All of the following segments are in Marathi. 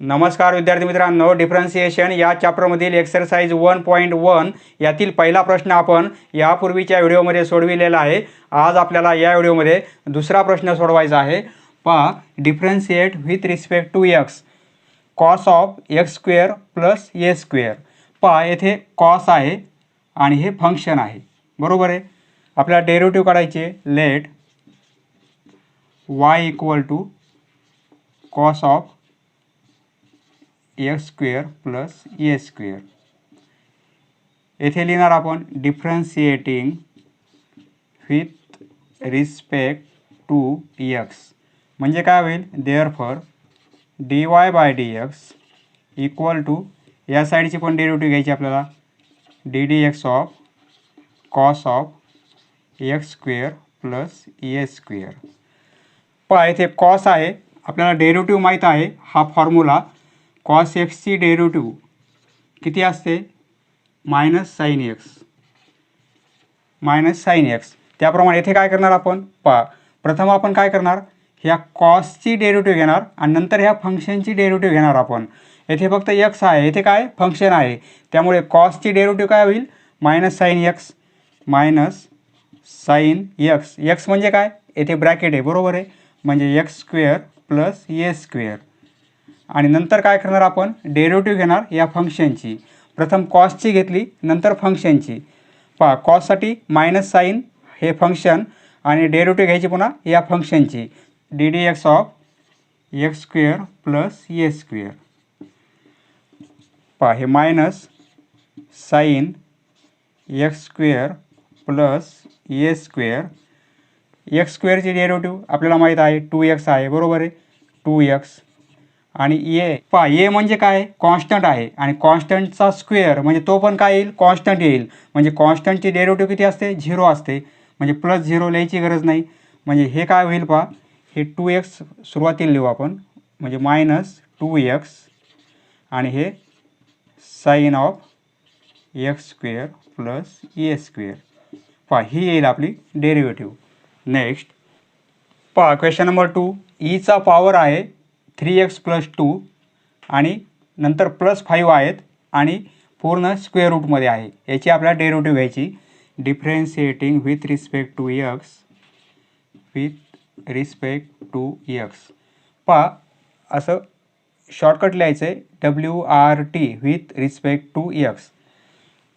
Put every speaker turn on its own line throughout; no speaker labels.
नमस्कार विद्यार्थी मित्रांनो, डिफरन्शिएशन या चॅप्टरमधील एक्सरसाइज 1.1 यातील पहिला प्रश्न आपण यापूर्वीच्या व्हिडिओमध्ये सोडविलेला आहे. आज आपल्याला या व्हिडिओमध्ये दुसरा प्रश्न सोडवायचा आहे. पहा, differentiate with respect to x cos of x square plus A square. पहा, येथे कॉस आहे आणि हे फंक्शन आहे, बरोबर आहे. आपल्याला डेरिव्हेटिव्ह काढायचे. Let y equal to cos of x square plus A square. येथे लिहिणार आपण differentiating with respect to x. म्हणजे काय होईल, therefore d Y by D x equal to, या साईडची पण डेरिव्हेटिव्ह घ्यायची आपल्याला, d D x of cos of x square plus A square. पहा, इथे कॉस आहे, आपल्याला डेरिव्हेटिव्ह माहीत आहे. हा फॉर्म्युला कॉस एक्सची डेरिव्हेटिव्ह किती असते, मायनस साईन एक्स. त्याप्रमाणे येथे काय करणार आपण, पहा, प्रथम आपण काय करणार, ह्या कॉसची डेरिव्हेटिव्ह घेणार आणि नंतर ह्या फंक्शनची डेरिव्हेटिव्ह घेणार आपण. येथे फक्त एक्स आहे, येथे काय फंक्शन आहे, त्यामुळे कॉसची डेरिव्हेटिव्ह काय होईल, मायनस साईन एक्स. एक्स म्हणजे काय, येथे ब्रॅकेट आहे, बरोबर आहे, म्हणजे एक्स स्क्वेअर प्लस ए स्क्वेअर. आणि नंतर काय करणार आपण, डेरिव्हेटिव्ह घेणार या फंक्शनची. प्रथम कॉसची घेतली, नंतर फंक्शनची. पहा, कॉससाठी मायनस साईन हे फंक्शन आणि डेरिव्हेटिव्ह घ्यायची पुन्हा या फंक्शनची, D D x of x square plus A square. पहा, हे minus sine x square plus ए स्क्वेअर. एक्स स्क्वेअरची डेरिव्हेटिव्ह आपल्याला माहीत आहे 2x आहे, बरोबर आहे, 2x. आणि ए, पहा, ए म्हणजे काय, कॉन्स्टंट आहे, आणि कॉन्स्टंटचा स्क्वेअर म्हणजे तो पण काय येईल, कॉन्स्टंट येईल. म्हणजे कॉन्स्टंटची डेरिव्हेटिव्ह किती असते, 0 असते, म्हणजे प्लस 0 लिहायची गरज नाही. म्हणजे हे काय होईल, पहा, हे 2x सुरुवातीला लिहू आपण, म्हणजे मायनस 2x आणि हे sine of x square plus A square. पहा, ही येईल आपली डेरिव्हेटिव्ह. नेक्स्ट पहा, क्वेश्चन नंबर 2. ईचा पॉवर आहे 3x प्लस 2 आणि नंतर प्लस 5 आहेत आणि पूर्ण स्क्वेअर रूटमध्ये आहे. याची आपल्याला डेरिव्हेटिव्ह घ्यायची. Differentiating with respect to x. पहा, असं शॉर्टकट लिहायचं आहे, WRT with respect to x.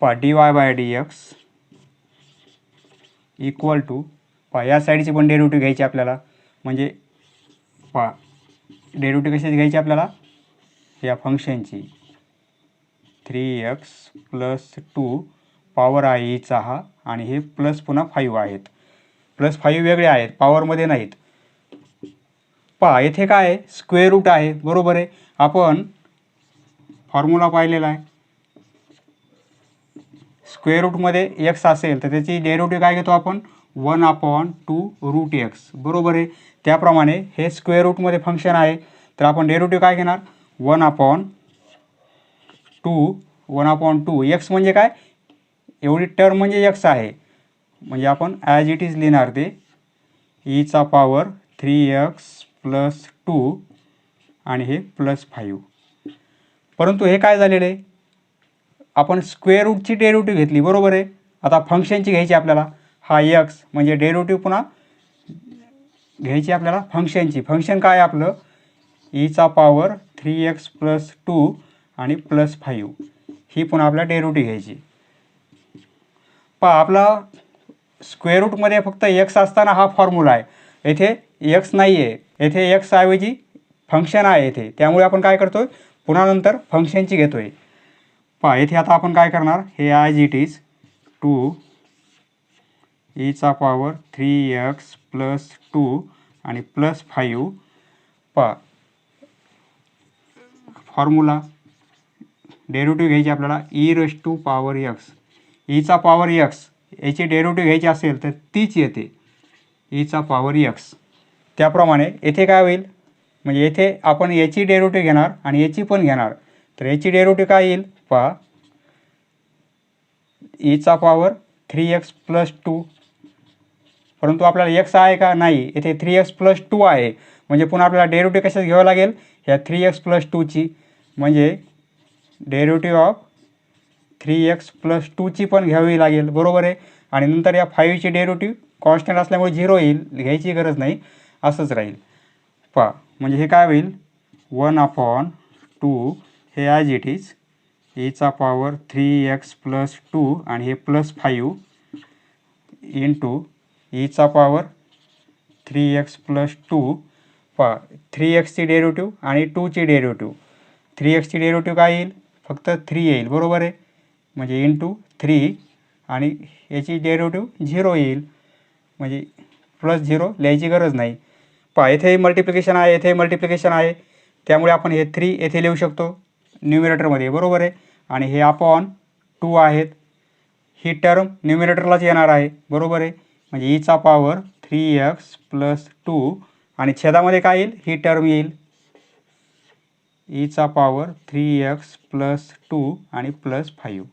पहा, D Y by D x equal to, पहा, या साईडची पण डेरिव्हेटिव्ह घ्यायची आपल्याला. म्हणजे पहा, डेरिव्हेटिव्ह कशाची घ्यायची आपल्याला, या फंक्शनची, 3x प्लस 2 पॉवर आहे ईचा हा, आणि हे प्लस पुन्हा 5 आहेत. प्लस 5 वेगळे आहेत, पॉवरमध्ये नाहीत. पहा, येथे काय आहे, स्क्वेअर रूट आहे, बरोबर आहे. आपण फॉर्म्युला पाहिलेला आहे, स्क्वेअर रूटमध्ये एक्स असेल तर त्याची डेरिव्हेटिव्ह काय घेतो आपण, 1/2 रूट एक्स, बरोबर आहे. त्याप्रमाणे हे स्क्वेअर रूटमध्ये फंक्शन आहे, तर आपण डेरिव्हेटिव्ह काय घेणार, 1/2 एक्स म्हणजे काय, एवढी टर्म म्हणजे एक्स आहे, म्हणजे आपण ॲज इट इज लिहिणार ते, ईचा पॉवर 3x प्लस 2 आणि हे प्लस 5. परंतु हे काय झालेलं आहे, आपण स्क्वेअर रूटची डेरिव्हेटिव्ह घेतली, बरोबर आहे. आता फंक्शनची घ्यायची आपल्याला, हा एक्स म्हणजे डेरिव्हेटिव्ह पुन्हा घ्यायची आपल्याला फंक्शनची. फंक्शन काय आपलं, ईचा पॉवर 3x प्लस 2 आणि प्लस 5, ही पुन्हा आपल्याला डेरिव्हेटिव्ह घ्यायची. पहा, आपला स्क्वेअर रूटमध्ये फक्त एक्स असताना हा फॉर्म्युला आहे, येथे एक्स नाही आहे, येथे एक्स ऐवजी फंक्शन आहे येथे, त्यामुळे आपण काय करतोय, पुन्हा नंतर फंक्शनची घेतोय. पहा, येथे आता आपण काय करणार, हे ॲज इट इज 2 ईचा पॉवर 3x प्लस 2 आणि प्लस 5. पहा, फॉर्म्युला डेरिव्हेटिव्ह घ्यायची आपल्याला, e raise to power x. ईचा पॉवर एक्स याची डेरिव्हेटिव्ह घ्यायची असेल तर तीच येते, ईचा पॉवर एक्स. त्याप्रमाणे येथे काय होईल, म्हणजे येथे आपण याची डेरिव्हेटिव्ह घेणार आणि याची पण घेणार, तर याची डेरिव्हेटिव्ह काय येईल, पहा, ईचा पॉवर 3x प्लस 2. परंतु आपल्याला एक्स आहे का, नाही, येथे 3x प्लस 2 आहे, म्हणजे पुन्हा आपल्याला डेरिव्हेटिव्ह कशात घ्यावं लागेल, ह्या 3x + 2ची, म्हणजे डेरिव्हेटिव्ह ऑफ 3x + 2ची पण घ्यावी लागेल, बरोबर आहे. आणि नंतर या 5ची डेरिव्हेटिव्ह कॉन्स्टंट असल्यामुळे 0 येईल, घ्यायची गरज नाही, असंच राहील. पहा म्हणजे हे काय होईल, 1/2 हे as it is Icha power 3x + 2 आणि हे +5 इंटू ईचा पॉवर 3x + 2. पहा 3xची डेरिव्हेटिव्ह आणि 2ची डेरिव्हेटिव्ह, 3xची डेरिव्हेटिव्ह काय येईल, फक्त 3 येईल, बरोबर आहे. म्हणजे इंटू 3 आणि याची डेरिव्हेटिव्ह 0 येईल, म्हणजे +0 लिहायची गरज नाही. पहा येथे मल्टिप्लिकेशन आहे, येथे मल्टिप्लिकेशन आहे, त्यामुळे आपण हे 3 येथे लिहू शकतो न्यूमिरेटरमध्ये, बरोबर आहे. आणि हे अपॉन 2 आहेत, ही टर्म न्यूमिरेटरलाच येणार आहे, बरोबर आहे. म्हणजे ईचा पॉवर 3x + 2 आणि छेदामध्ये काय येईल, ही टर्म येईल, ईचा पॉवर 3x + 2 आणि +5.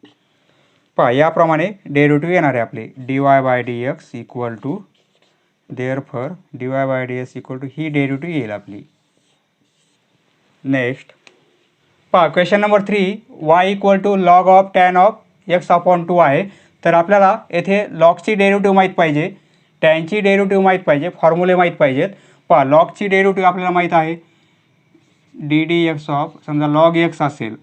पहा याप्रमाणे डेरिव्हेटिव्ह येणार आहे आपले, dy/dx equal to, therefore dy/dx equal to ही डेरिव्हेटिव्ह येईल आपली. नेक्स्ट पहा question number 3, y = log of tan of x/2 आहे. तर आपल्याला येथे लॉगची डेरिव्हेटिव्ह माहीत पाहिजे, टॅनची डेरिव्हेटिव्ह माहीत पाहिजे, फॉर्म्युले माहीत पाहिजेत. पहा लॉगची डेरिव्हेटिव्ह आपल्याला माहीत आहे, ddx ऑफ, समजा log x असेल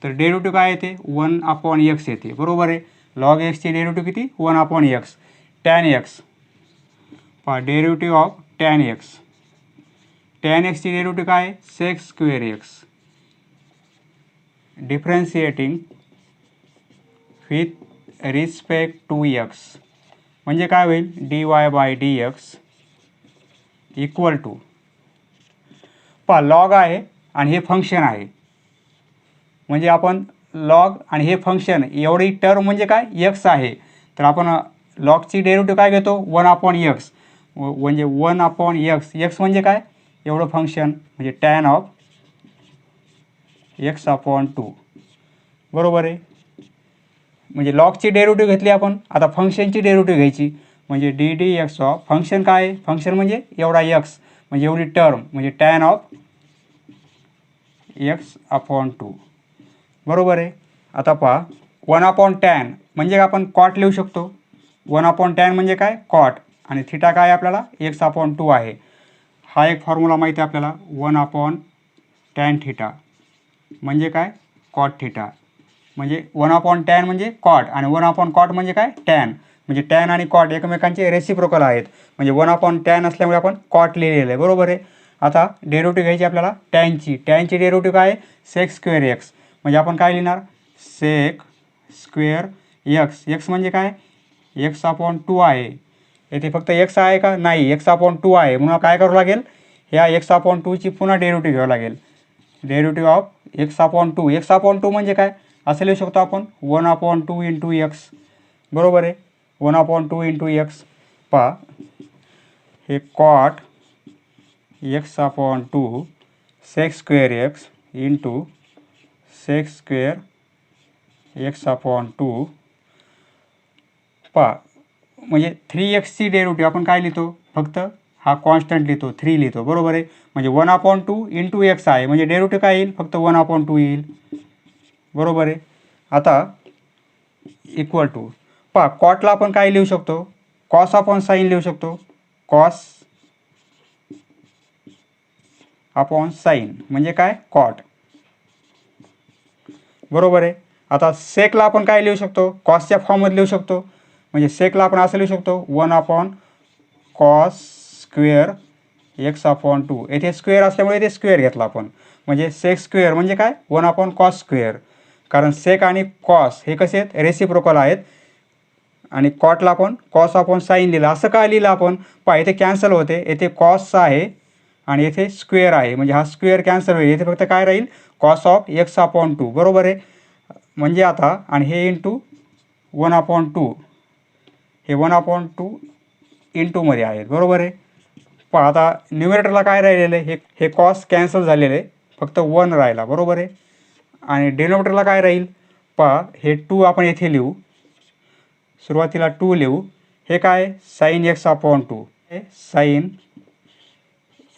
तर डेरिव्हेटिव्ह काय येते, 1/x येते, बरोबर आहे. log xची डेरिव्हेटिव्ह किती, 1/x. tan x, पहा derivative of tan x, tan x ची डेरिव्हेटिव्ह काय आहे, sec²x. Differentiating with respect to x, म्हणजे काय होईल, dy/dx इक्वल टू, पहा लॉग आहे आणि हे फंक्शन आहे, म्हणजे आपण लॉग आणि हे फंक्शन एवढी टर्म म्हणजे काय, x आहे, तर आपण लॉगची डेरिव्हेटिव्ह काय घेतो, 1/x, म्हणजे 1/x, x म्हणजे काय, एवढं फंक्शन, म्हणजे tan ऑफ x/2, बरोबर आहे. म्हणजे लॉगची डेरिव्हेटिव्ह घेतली आपण, आता फंक्शनची डेरिव्हेटिव्ह घ्यायची, म्हणजे ddx ऑफ, फंक्शन काय आहे, फंक्शन म्हणजे एवढा x, म्हणजे एवढी टर्म, म्हणजे tan ऑफ x/2, बरोबर आहे. आता पहा 1/tan म्हणजे आपण कॉट लिहू शकतो, 1/tan म्हणजे काय, कॉट, आणि थिटा काय आपल्याला, x/2 आहे. हा एक फॉर्म्युला माहिती आहे आपल्याला, 1/tan थिटा म्हणजे काय, कॉट थिटा, म्हणजे 1/tan म्हणजे कॉट आणि 1/cot म्हणजे काय, टॅन, म्हणजे टॅन आणि कॉट एकमेकांचे रेसिप्रोकल आहेत, म्हणजे 1/tan असल्यामुळे आपण कॉट लिहिलेलं आहे, बरोबर आहे. आता डेरिव्हेटिव्ह घ्यायची आपल्याला टॅनची डेरिव्हेटिव्ह काय आहे, sec²x, म्हणजे आपण काय लिहिणार, sec²x, x म्हणजे काय, x/2 आहे, येथे फक्त x आहे का, नाही, x/2 आहे, म्हणून काय करावं लागेल, ह्या x/2ची पुन्हा डेरिव्हेटिव्ह घ्यावं लागेल, डेरिव्हेटिव्ह ऑफ x/2, x/2 म्हणजे काय, असं लिहू शकतो आपण 1/2 इंटू x, बरोबर आहे, 1/2 इंटू x. पहा हे cot x/2 sec²x into sec²x/2. पहा म्हणजे 3xची डेरिव्हेटिव्ह आपण काय लिहितो, फक्त हा कॉन्स्टंट लिहितो, 3 लिहितो, बरोबर आहे. म्हणजे 1/2 इंटू x आहे, म्हणजे डेरिव्हेटिव्ह काय येईल, फक्त 1/2 येईल, बरोबर आहे. आता इक्वल टू, पहा कॉटला आपण काय लिहू शकतो, cos/sin लिहू शकतो, cos/sin म्हणजे काय, कॉट, बरोबर आहे. आता सेकला आपण काय लिहू शकतो, कॉसच्या फॉर्ममध्ये लिहू शकतो, म्हणजे सेकला आपण असं लिहू शकतो 1/cos²x/2. येथे स्क्वेअर असल्यामुळे येथे स्क्वेअर घेतला आपण, म्हणजे sec² म्हणजे काय, 1/cos², कारण सेक आणि कॉस हे कसे आहेत, रेसिप्रोकल आहेत, आणि कॉटला आपण cos/sin लिहिलं. असं काय लिहिलं आपण, पहा येथे कॅन्सल होते, येथे कॉस आहे आणि येथे स्क्वेअर आहे, म्हणजे हा स्क्वेअर कॅन्सल होईल, येथे फक्त काय राहील, cos/x/2, बरोबर आहे. म्हणजे आता आणि हे इंटू 1/2, हे 1/2 इंटूमध्ये आहेत, बरोबर आहे. पहा आता न्यूमरेटरला काय राहिलेलं आहे, हे कॉस कॅन्सल झालेलं आहे, फक्त 1 राहिला, बरोबर आहे. आणि डिनोमिनेटरला काय राहील, पहा हे 2 आपण येथे लिहू, सुरुवातीला 2 लिहू, हे काय sin x/2, sin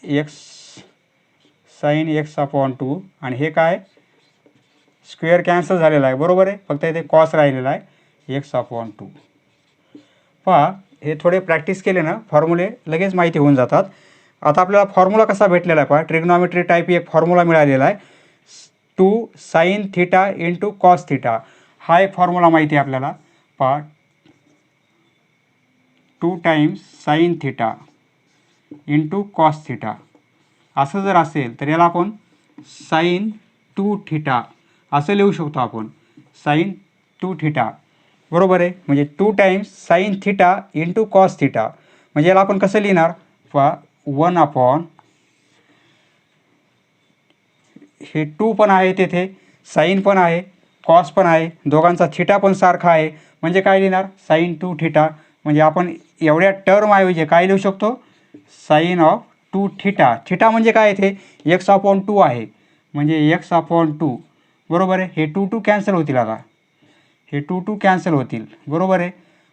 x sine x upon 2 आणि हे काय स्क्वेअर कॅन्सल झालेला आहे बरोबर आहे, फक्त इथे कॉस राहिलेला आहे एक्स अपॉन 2. पहा हे थोडे प्रॅक्टिस केले ना फॉर्म्युले लगेच माहिती होऊन जातात. आता आपल्याला फॉर्म्युला कसा भेटलेला आहे पहा, ट्रिग्नॉमेट्री टाईप एक फॉर्म्युला मिळालेला आहे 2 sine theta into cos theta. हा एक फॉर्म्युला माहिती आहे आपल्याला. पहा 2 times sine theta into cos theta असं जर असेल तर याला आपण साईन 2 थिटा असं लिहू शकतो आपण, साईन 2 थिटा बरोबर आहे. म्हणजे 2 times sine theta into cos theta. म्हणजे याला आपण कसं लिहिणार पहा 1 अपॉन हे 2 पण आहे तेथे, साईन पण आहे, कॉस पण आहे, दोघांचा थिटा पण सारखा आहे. म्हणजे काय लिहिणार साईन 2 थिटा. म्हणजे आपण एवढ्या टर्म ऐवजी काय लिहू शकतो साईन ऑफ 2 थिटा. थिटा म्हणजे काय इथे एक्स अपॉन 2 आहे, म्हणजे एक्स अपॉन 2 बरोबर आहे. हे 2 2 कॅन्सल होतील, आता हे 2 2 कॅन्सल होतील बरोबर आहे.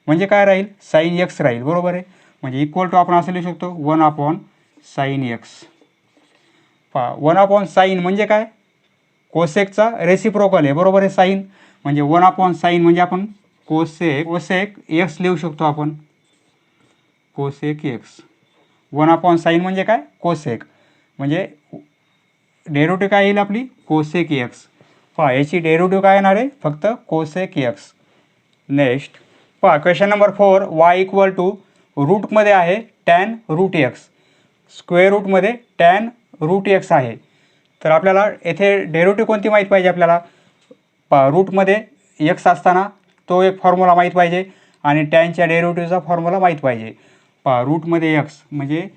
म्हणजे काय राहील साईन एक्स राहील बरोबर आहे. म्हणजे इक्वल टू आपण असं लिहू शकतो 1 अपॉन साईन एक्स. पहा 1 अपॉन साईन म्हणजे काय कोसेकचा रेसिप्रोकल आहे बरोबर आहे साईन. म्हणजे 1 अपॉन साईन म्हणजे आपण कोसेक एक्स लिहू शकतो आपण, कोसेक एक्स. 1 अपॉन साईन म्हणजे काय कोसेक, म्हणजे डेरिव्हेटिव्ह काय येईल आपली कोसेक एक्स. पहा याची डेरिव्हेटिव्ह काय येणार आहे फक्त कोसेक एक्स. नेक्स्ट पहा question number 4 Y equal to रूटमध्ये आहे टॅन रूट एक्स, स्क्वेअर रूटमध्ये टॅन रूट एक्स आहे. तर आपल्याला येथे डेरिव्हेटिव्ह कोणती माहीत पाहिजे आपल्याला. पहा रूटमध्ये एक्स असताना तो एक फॉर्म्युला माहीत पाहिजे आणि टॅनच्या डेरिव्हेटिव्हचा फॉर्म्युला माहीत पाहिजे. पहा रूटमध्ये एक्स म्हणजे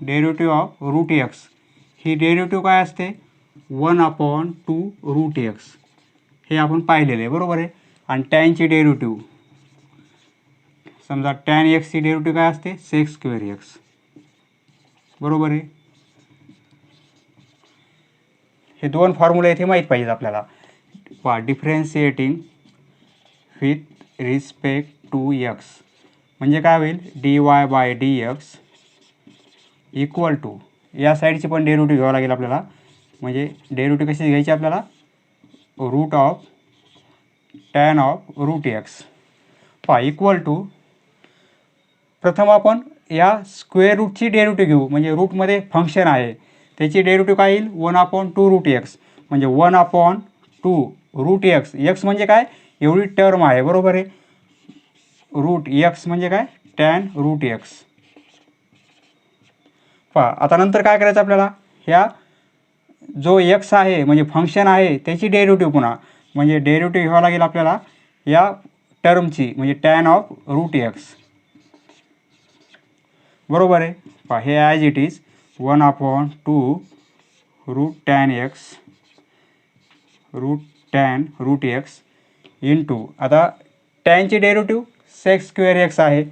डेरिव्हेटिव्ह ऑफ रूट एक्स, ही डेरिव्हेटिव्ह काय असते 1 अपॉन 2 रूट एक्स, हे आपण पाहिलेलं आहे बरोबर आहे. आणि टॅनची डेरिव्हेटिव्ह समजा टॅन एक्सची डेरिव्हेटिव्ह काय असते सेक स्क्वेअर एक्स बरोबर आहे. हे दोन फॉर्म्युले इथे माहीत पाहिजेत आपल्याला. पहा differentiating with respect to x म्हणजे काय होईल dy by dx equal to या साईडची पण डेरिव्हेटिव्ह घ्यावं लागेल आपल्याला. म्हणजे डेरिव्हेटिव्ह कशी घ्यायची आपल्याला root of tan of root x. पहा इक्वल टू प्रथम आपण या स्क्वेअर रूटची डेरिव्हेटिव्ह घेऊ, म्हणजे रूटमध्ये फंक्शन आहे त्याची डेरिव्हेटिव्ह काय येईल 1 अपॉन 2 रूट एक्स. म्हणजे 1 अपॉन 2 रूट एक्स, एक्स म्हणजे काय एवढी टर्म आहे बरोबर आहे. रूट एक्स म्हणजे काय टॅन रूट एक्स. पहा आता नंतर काय करायचं आपल्याला, ह्या जो एक्स आहे म्हणजे फंक्शन आहे त्याची डेरिव्हेटिव्ह पुन्हा, म्हणजे डेरिव्हेटिव्ह घ्यावं लागेल आपल्याला या टर्मची, म्हणजे टॅन ऑफ रूट एक्स बरोबर आहे. पहा हे as it is 1 upon 2 root tan root x into आता टॅनची डेरिव्हेटिव्ह सेक स्क्वेअर एक्स आहे,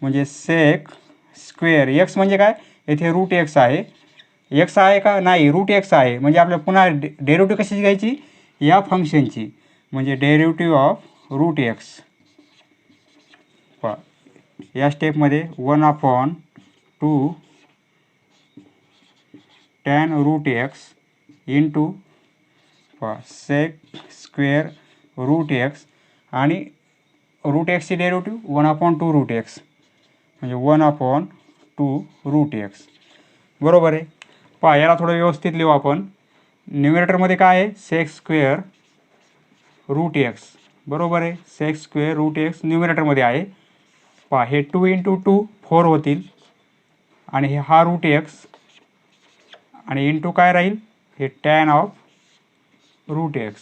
म्हणजे सेक स्क्वेअर एक्स म्हणजे काय येथे रूट एक्स आहे. एक्स आहे का नाही रूट एक्स आहे, म्हणजे आपल्याला पुन्हा डेरिव्हेटिव्ह कशाची घ्यायची या फंक्शनची, म्हणजे डेरिव्हेटिव्ह ऑफ रूट एक्स. पहा या स्टेपमध्ये 1 upon 2 tan root x into sec square root x आणि रूट एक्सची डेरिव्हेटिव्ह 1 अपॉन 2 रूट एक्स, म्हणजे 1 अपॉन 2 रूट एक्स बरोबर आहे. पहा याला थोडं व्यवस्थित लिहू आपण. न्यूमरेटरमध्ये काय आहे सेक स्क्वेअर रूट एक्स बरोबर आहे, सेक स्क्वेअर रूट एक्स न्यूमरेटरमध्ये आहे. पहा हे 2 इंटू 2 4 होतील आणि हे हा रूट एक्स आणि इंटू काय राहील हे tan of root x,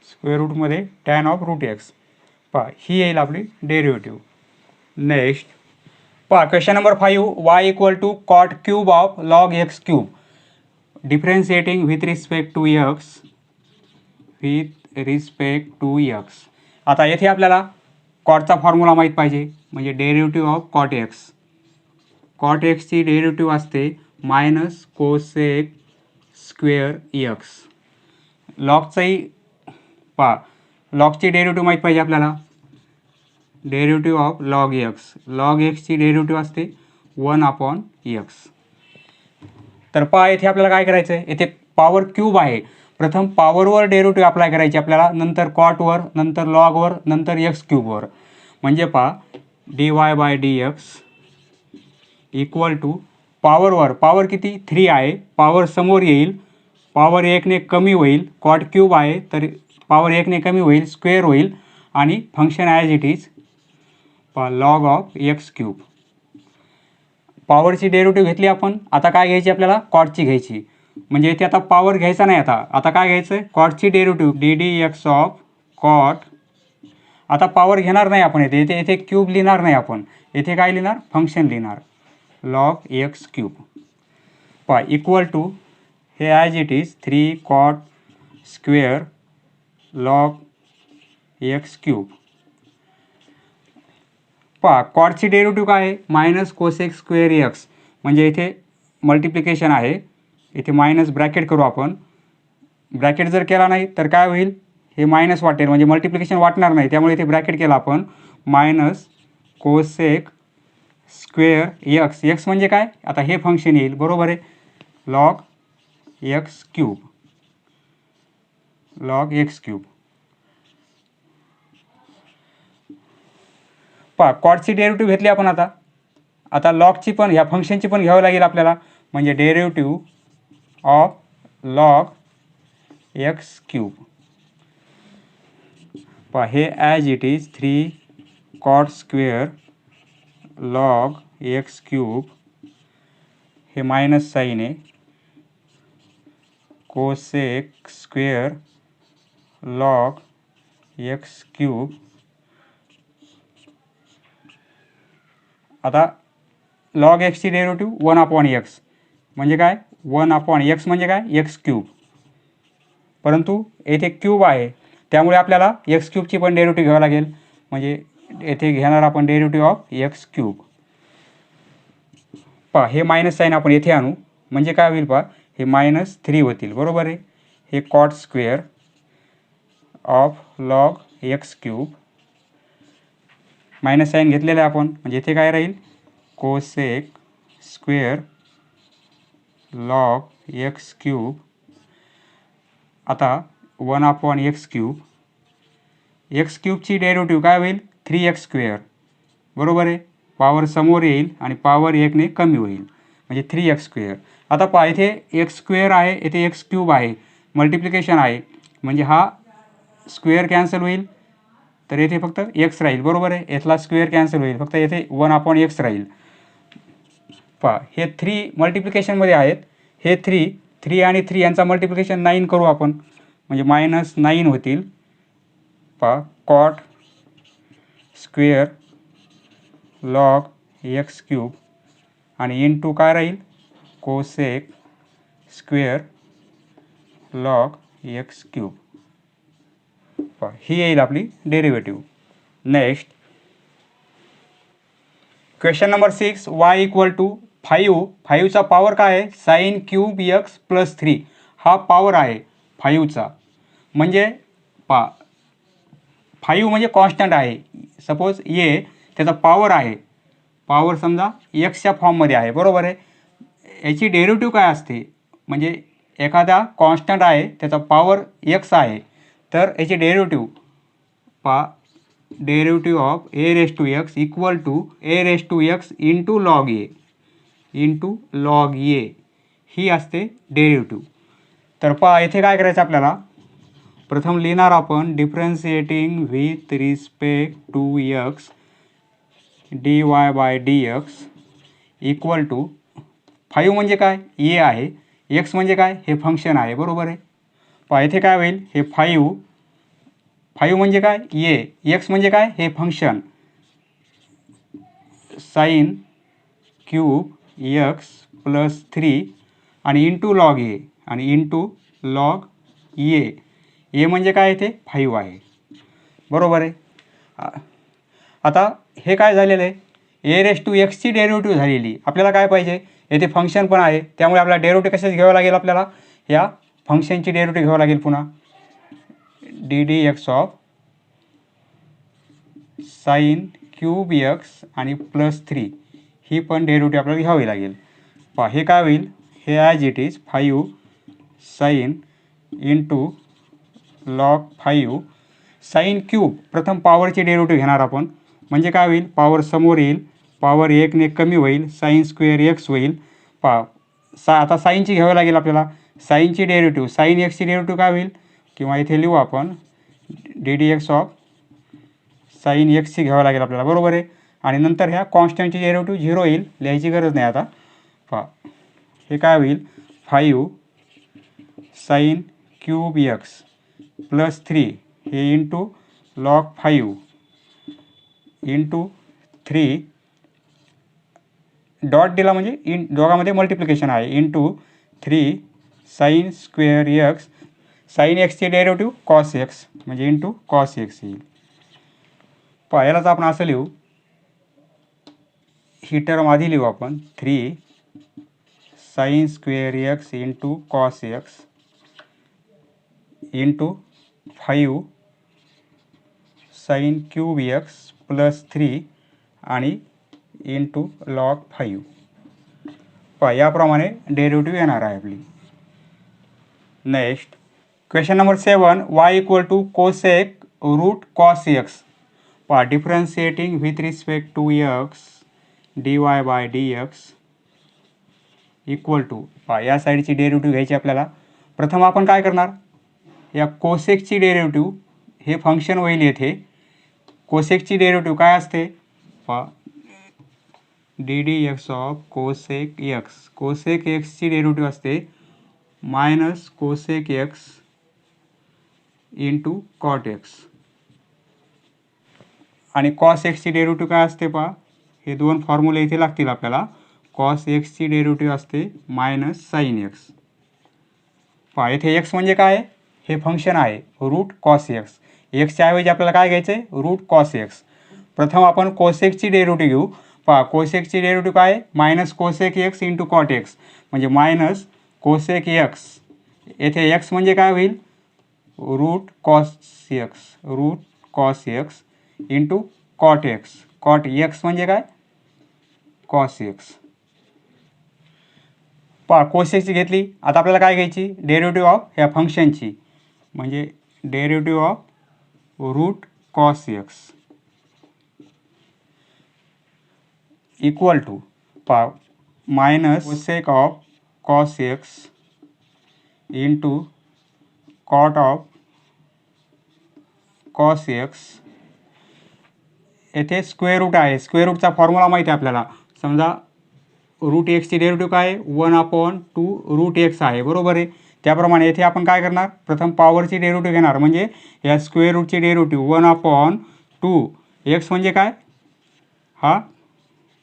square रूटमध्ये टॅन ऑफ रूट एक्स. पहा ही येईल आपली डेरिव्हेटिव्ह. नेक्स्ट पहा question number 5 y equal to cot cube of log x cube differentiating with respect to x. आता येथे आपल्याला कॉटचा फॉर्म्युला माहीत पाहिजे, म्हणजे derivative of cot x. Cot एक्सची डेरिव्हेटिव्ह असते मायनस कोसेक स्क्वेअर एक्स. लॉगचाही पहा लॉगची डेरिव्हेटिव्ह माहीत पाहिजे आपल्याला, derivative of log x. Log एक्सची डेरिव्हेटिव्ह असते 1/x. तर पहा इथे आपल्याला काय करायचं आहे, इथे पॉवर क्यूब आहे. प्रथम पॉवरवर डेरिव्हेटिव्ह अप्लाय करायची आपल्याला, नंतर कॉटवर, नंतर लॉगवर, नंतर एक्स क्यूबवर. म्हणजे पहा dy/dx इक्वल टू पॉवरवर, पॉवर किती 3 आहे, पॉवर समोर येईल, पॉवर 1ने कमी होईल, कॉट क्यूब आहे तर पॉवर 1ने कमी होईल, स्क्वेअर होईल आणि function as it is log of x cube. पॉवरची डेरिव्हेटिव्ह घेतली आपण, आता काय घ्यायची आपल्याला, कॉटची घ्यायची. म्हणजे इथे आता पॉवर घ्यायचा नाही, आता काय घ्यायचं आहे, कॉटची डेरिव्हेटिव्ह ddx ऑफ कॉट. आता पॉवर घेणार नाही आपण, इथे क्यूब लिहिणार नाही आपण, इथे काय लिहिणार, फंक्शन लिहिणार लॉग एक्स क्यूब. पहा इक्वल टू हे as it is 3 cot square log x cube. पहा कॉटची डेरिव्हेटिव्ह काय आहे, मायनस कोसेक स्क्वेअर एक्स. म्हणजे इथे मल्टिप्लिकेशन आहे, इथे मायनस ब्रॅकेट करू आपण. ब्रॅकेट जर केला नाही तर काय होईल, हे मायनस वाटेल, म्हणजे मल्टिप्लिकेशन वाटणार नाही, त्यामुळे इथे ब्रॅकेट केला आपण. Minus cosec square x, x म्हणजे काय, आता हे फंक्शन येईल, बरोबर आहे, log x cube, log x cube. पहा कॉटची डेरिव्हेटिव्ह घेतली आपण, आता लॉगची पण, ह्या फंक्शनची पण घ्यावं लागेल आपल्याला. म्हणजे derivative of log x cube. पहा हे as it is 3 cot square log x cube, हे मायनस साईन आहे, cosec square log x cube. आता लॉग एक्सची डेरिव्हेटिव्ह 1/x, म्हणजे काय 1/x म्हणजे काय एक्स क्यूब. परंतु येथे क्यूब आहे त्यामुळे आपल्याला एक्स क्यूबची पण डेरिव्हेटिव्ह घ्यावं लागेल. म्हणजे येथे घेणार आपण डेरिव्हेटिव्ह ऑफ एक्स क्यूब. पहा हे मायनस साईन आपण येथे आणू, म्हणजे काय होईल पहा, हे -3 होतील, बरोबर आहे. हे cot square of log x cube, minus sine घेतलेलं आहे आपण, म्हणजे इथे काय राहील, cosec square log x cube. आता 1/x क्यूब, एक्स क्यूबची डेरिव्हेटिव्ह काय होईल, 3x स्क्वेअर, बरोबर आहे. पॉवर समोर येईल आणि पॉवर 1ने कमी होईल, म्हणजे 3x स्क्वेअर. आता पहा इथे एक्स स्क्वेअर आहे, इथे एक्स क्यूब आहे, मल्टिप्लिकेशन आहे, म्हणजे हा स्क्वेअर कॅन्सल होईल, तर येथे फक्त एक्स राहील, बरोबर आहे. यातला स्क्वेअर कॅन्सल होईल, फक्त येथे 1/x राहील. पहा हे 3 मल्टिप्लिकेशनमध्ये आहेत, हे 3 आणि 3 यांचा मल्टिप्लिकेशन 9 करू आपण, म्हणजे -9 होतील. पहा cot square log x cube आणि इंटू काय राहील, cosec square log x cube. पहा ही येईल आपली derivative. Next question number 6, y equal to 5. 5चा पॉवर काय आहे, साईन क्यूब एक्स प्लस 3. हा पॉवर आहे 5चा, म्हणजे पहा 5 म्हणजे कॉन्स्टंट आहे. सपोज ये त्याचा पॉवर आहे, पॉवर समजा एक्सच्या फॉर्ममध्ये आहे, बरोबर आहे. याची डेरिव्हेटिव्ह काय असते, म्हणजे एखादा कॉन्स्टंट आहे त्याचा पॉवर एक्स आहे, तर याची डेरिव्हेटिव्ह पहा, derivative of a⁻x equal to a⁻x into log a ही असते डेरिव्हेटिव्ह. तर पहा इथे काय करायचं आपल्याला, प्रथम लिहिणार आपण differentiating with respect to x dy/dx equal to 5 म्हणजे काय, ए आहे, एक्स म्हणजे काय, हे फंक्शन आहे, बरोबर आहे. पहा इथे काय होईल, हे 5 म्हणजे काय, ए, एक्स म्हणजे काय, हे function sine cube x plus 3 आणि इंटू लॉग ए आणि इंटू लॉग ए म्हणजे काय, इथे 5 आहे, बरोबर आहे. आता हे काय झालेलं आहे, a⁻x डेरिव्हेटिव्ह झालेली. आपल्याला काय पाहिजे, येथे फंक्शन पण आहे, त्यामुळे आपल्याला डेरिव्हेटिव्ह कशाच घ्यावं लागेल, आपल्याला या फंक्शनची डेरिव्हेटिव्ह घ्यावं लागेल. पुन्हा ddx of sine cube x आणि प्लस 3 ही पण डेरिव्हेटिव्ह आपल्याला घ्यावी लागेल. पहा हे काय होईल, हे as it is 5 sine into log 5 sine cube. प्रथम पॉवरची डेरिव्हेटिव्ह घेणार आपण, म्हणजे काय होईल, पॉवर समोर येईल, पॉवर 1ने कमी होईल, साईन स्क्वेअर एक्स होईल. पहा आता साईनची घ्यावी लागेल आपल्याला. साईनची डेरिव्हेटिव्ह, साईन एक्सची डेरिव्हेटिव्ह काय होईल, किंवा इथे लिहू आपण ddx ऑफ साईन एक्सची घ्यावं लागेल आपल्याला, बरोबर आहे. आणि नंतर ह्या कॉन्स्टंटची डेरिव्हेटिव्ह 0 येईल, लिहायची गरज नाही आता. पहा हे काय होईल, 5 साईन क्यूब एक्स प्लस 3 हे इंटू लॉग 5 इंटू 3 डॉट दिला म्हणजे दोघांमध्ये मल्टिप्लिकेशन आहे, into 3 sine square x, sine एक्सची डेरिव्हेटिव्ह कॉस एक्स म्हणजे इंटू कॉस एक्स येईल. पहा यालाच आपण असं लिहू, ही टर्म आधी लिहू आपण 3 sine square x into cos x into 5 sine cube x plus 3 आणि इंटू लॉग 5. पहा याप्रमाणे डेरिव्हेटिव्ह येणार आहे आपली. Next question number 7, y equal to cosec root cos x. पहा differentiating with respect to x dy by dx equal to, पहा या साईडची डेरिव्हेटिव्ह घ्यायची आपल्याला. प्रथम आपण काय करणार, या कोसेकची डेरिव्हेटिव्ह, हे फंक्शन होईल येथे. कोसेकची डेरिव्हेटिव्ह काय असते, पहा ddx of cosec x, cosec एक्सची डेरिव्हेटिव्ह असते minus cosec x into cot x. आणि कॉस एक्सची डेरिव्हेटिव्ह काय असते, पहा हे दोन फॉर्म्युले इथे लागतील आपल्याला. कॉस एक्सची डेरिव्हेटिव्ह असते मायनस साईन एक्स. पहा इथे एक्स म्हणजे काय, हे फंक्शन आहे रूट कॉस एक्स. एक्सच्या ऐवजी आपल्याला काय घ्यायचं आहे, रूट कॉस एक्स. प्रथम आपण कोसेकची डेरिव्हेटिव्ह घेऊ. पहा कोसेकची डेरिव्हेटिव्ह काय, minus cosec x into cot x म्हणजे मायनस कोसेक एक्स. येथे एक्स म्हणजे काय होईल, root cos x, root cos x into cot x. Cot x म्हणजे काय, कॉस एक्स. पहा कोसेकची घेतली, आता आपल्याला काय घ्यायची, डेरिव्हेटिव्ह ऑफ ह्या फंक्शनची, म्हणजे derivative of root cos x equal to, पहा minus cosec of cos x into cot of cos x. येथे स्क्वेअर रूट आहे, स्क्वेअर रूटचा फॉर्म्युला माहिती आहे आपल्याला. समजा रूट एक्सची डेरिव्हेटिव्ह काय, 1/2 रूट एक्स आहे, बरोबर आहे. त्याप्रमाणे येथे आपण काय करणार, प्रथम पॉवरची डेरिव्हेटिव्ह घेणार, म्हणजे या स्क्वेअर रूटची डेरिव्हेटिव्ह 1/2 एक्स म्हणजे काय, हा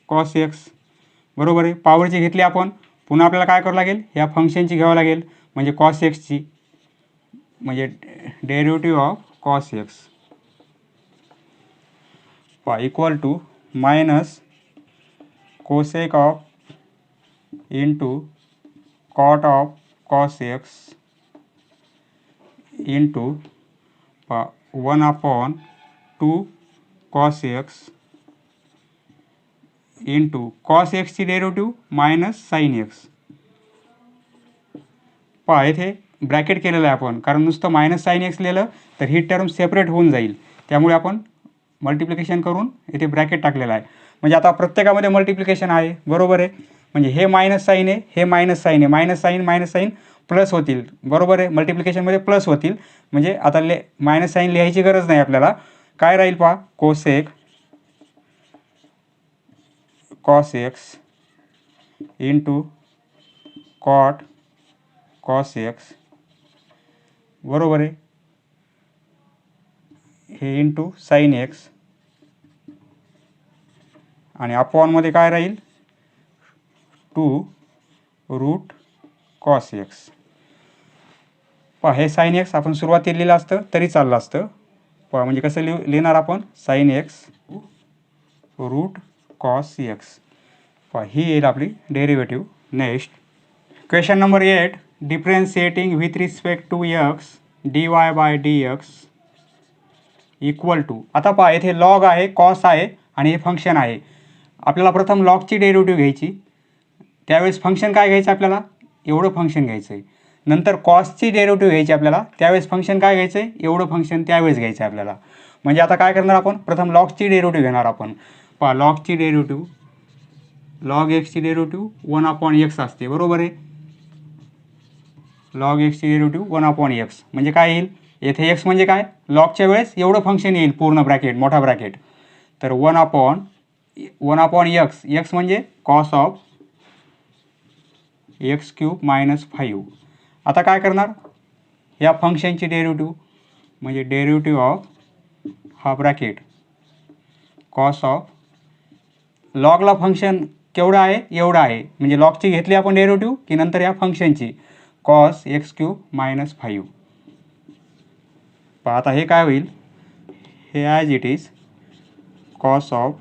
कॉस एक्स, बरोबर आहे. पॉवरची घेतली आपण, पुन्हा आपल्याला काय करावं लागेल, ह्या फंक्शनची घ्यावं लागेल, म्हणजे कॉस एक्सची, म्हणजे derivative of cos x equal to minus cosec of into cot of cos x into 1/2 cos x into cos एक्सची डेरिव्हेटिव्ह मायनस साईन एक्स. पहा येथे ब्रॅकेट केलेलं आहे आपण, कारण नुसतं मायनस साईन एक्स लिहिलं तर ही टर्म सेपरेट होऊन जाईल, त्यामुळे आपण मल्टिप्लिकेशन करून इथे ब्रॅकेट टाकलेलं आहे. म्हणजे आता प्रत्येकामध्ये मल्टिप्लिकेशन आहे, बरोबर आहे. म्हणजे हे मायनस साईन आहे, हे मायनस साईन आहे, मायनस साईन प्लस होतील, बरोबर आहे. मल्टिप्लिकेशनमध्ये प्लस होतील, म्हणजे आता मायनस साईन लिहायची गरज नाही आपल्याला. काय राहील पहा, cosec cos x into cot cos x, बरोबर आहे, हे इंटू साईन एक्स, आणि अपॉनमध्ये काय राहील 2 रूट कॉस एक्स. पहा हे साईन एक्स आपण सुरुवातीला लिहिलं असतं तरी चाललं असतं. पहा म्हणजे कसं लिहिणार आपण, sine x root cos x. पहा ही येईल आपली derivative. Next question number 8, differentiating with respect to x dy by dx equal to. आता पहा येथे लॉग आहे, कॉस आहे आणि हे फंक्शन आहे. आपल्याला प्रथम लॉगची डेरिव्हेटिव्ह घ्यायची, त्यावेळेस फंक्शन काय घ्यायचं आपल्याला, एवढं फंक्शन घ्यायचं आहे. नंतर कॉसची डेरिव्हेटिव्ह घ्यायची आपल्याला, त्यावेळेस फंक्शन काय घ्यायचं आहे, एवढं फंक्शन त्यावेळेस घ्यायचं आहे आपल्याला. म्हणजे आता काय करणार आपण, प्रथम लॉगची डेरिव्हेटिव्ह घेणार आपण. पहा लॉगची डेरिव्हेटिव्ह, लॉग एक्सची डेरिव्हेटिव्ह 1/x असते, बरोबर आहे. लॉग एक्सची डेरिव्हेटिव्ह 1/x म्हणजे काय येईल, येथे एक्स म्हणजे काय, लॉगच्या वेळेस एवढं फंक्शन येईल पूर्ण ब्रॅकेट, मोठा ब्रॅकेट. तर 1/x, एक्स म्हणजे कॉस ऑफ x³ - 5. आता काय करणार, या फंक्शनची डेरिव्हेटिव्ह म्हणजे डेरिव्हेटिव्ह ऑफ हा ब्रॅकेट कॉस ऑफ, लॉगला फंक्शन केवढं आहे, एवढं आहे, म्हणजे लॉगची घेतली आपण डेरिव्हेटिव्ह की नंतर या फंक्शनची कॉस x³ - 5. पहा आता हे काय होईल, हे as it is cos of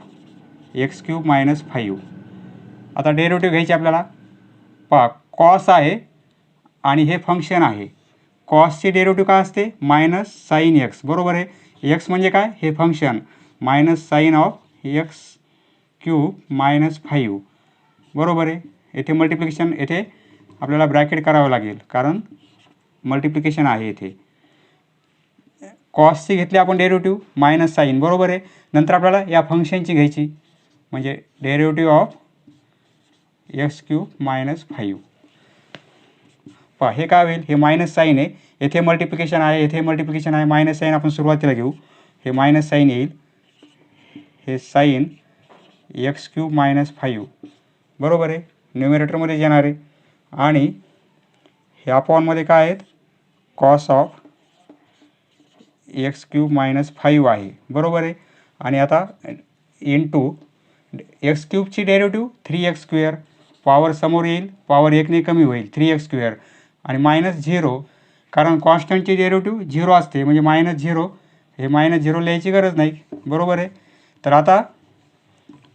x³ - 5. आता डेरिव्हेटिव्ह घ्यायची आपल्याला. पहा कॉस आहे आणि हे फंक्शन आहे. कॉसची डेरिव्हेटिव्ह काय असते, मायनस साईन एक्स, बरोबर आहे. एक्स म्हणजे काय, हे function minus sine of x³ - 5, बरोबर आहे. येथे मल्टिप्लिकेशन, येथे आपल्याला ब्रॅकेट करावं लागेल कारण मल्टिप्लिकेशन आहे येथे. कॉसची घेतली आपण डेरिव्हेटिव्ह मायनस साईन, बरोबर आहे. नंतर आपल्याला या फंक्शनची घ्यायची म्हणजे डेरिव्हेटिव्ह ऑफ x³ - 5. पहा हे काय होईल, हे मायनस साईन आहे, येथे मल्टिप्लिकेशन आहे, येथे मल्टिप्लिकेशन आहे, मायनस साईन आपण सुरुवातीला घेऊ, हे मायनस साईन येईल, हे साईन x³ - 5, बरोबर आहे, न्युमिरेटरमध्ये येणार आहे. आणि हे अपॉनमध्ये काय आहेत, कॉस ऑफ x³ - 5 आहे, बरोबर आहे. आणि आता into x³ derivative 3x², power समोर येईल, पॉवर 1ने कमी होईल, 3x² आणि मायनस 0, कारण कॉन्स्टंटची डेरिव्हेटिव्ह 0 असते म्हणजे मायनस 0, हे मायनस 0 लिहायची गरज नाही, बरोबर आहे. तर आता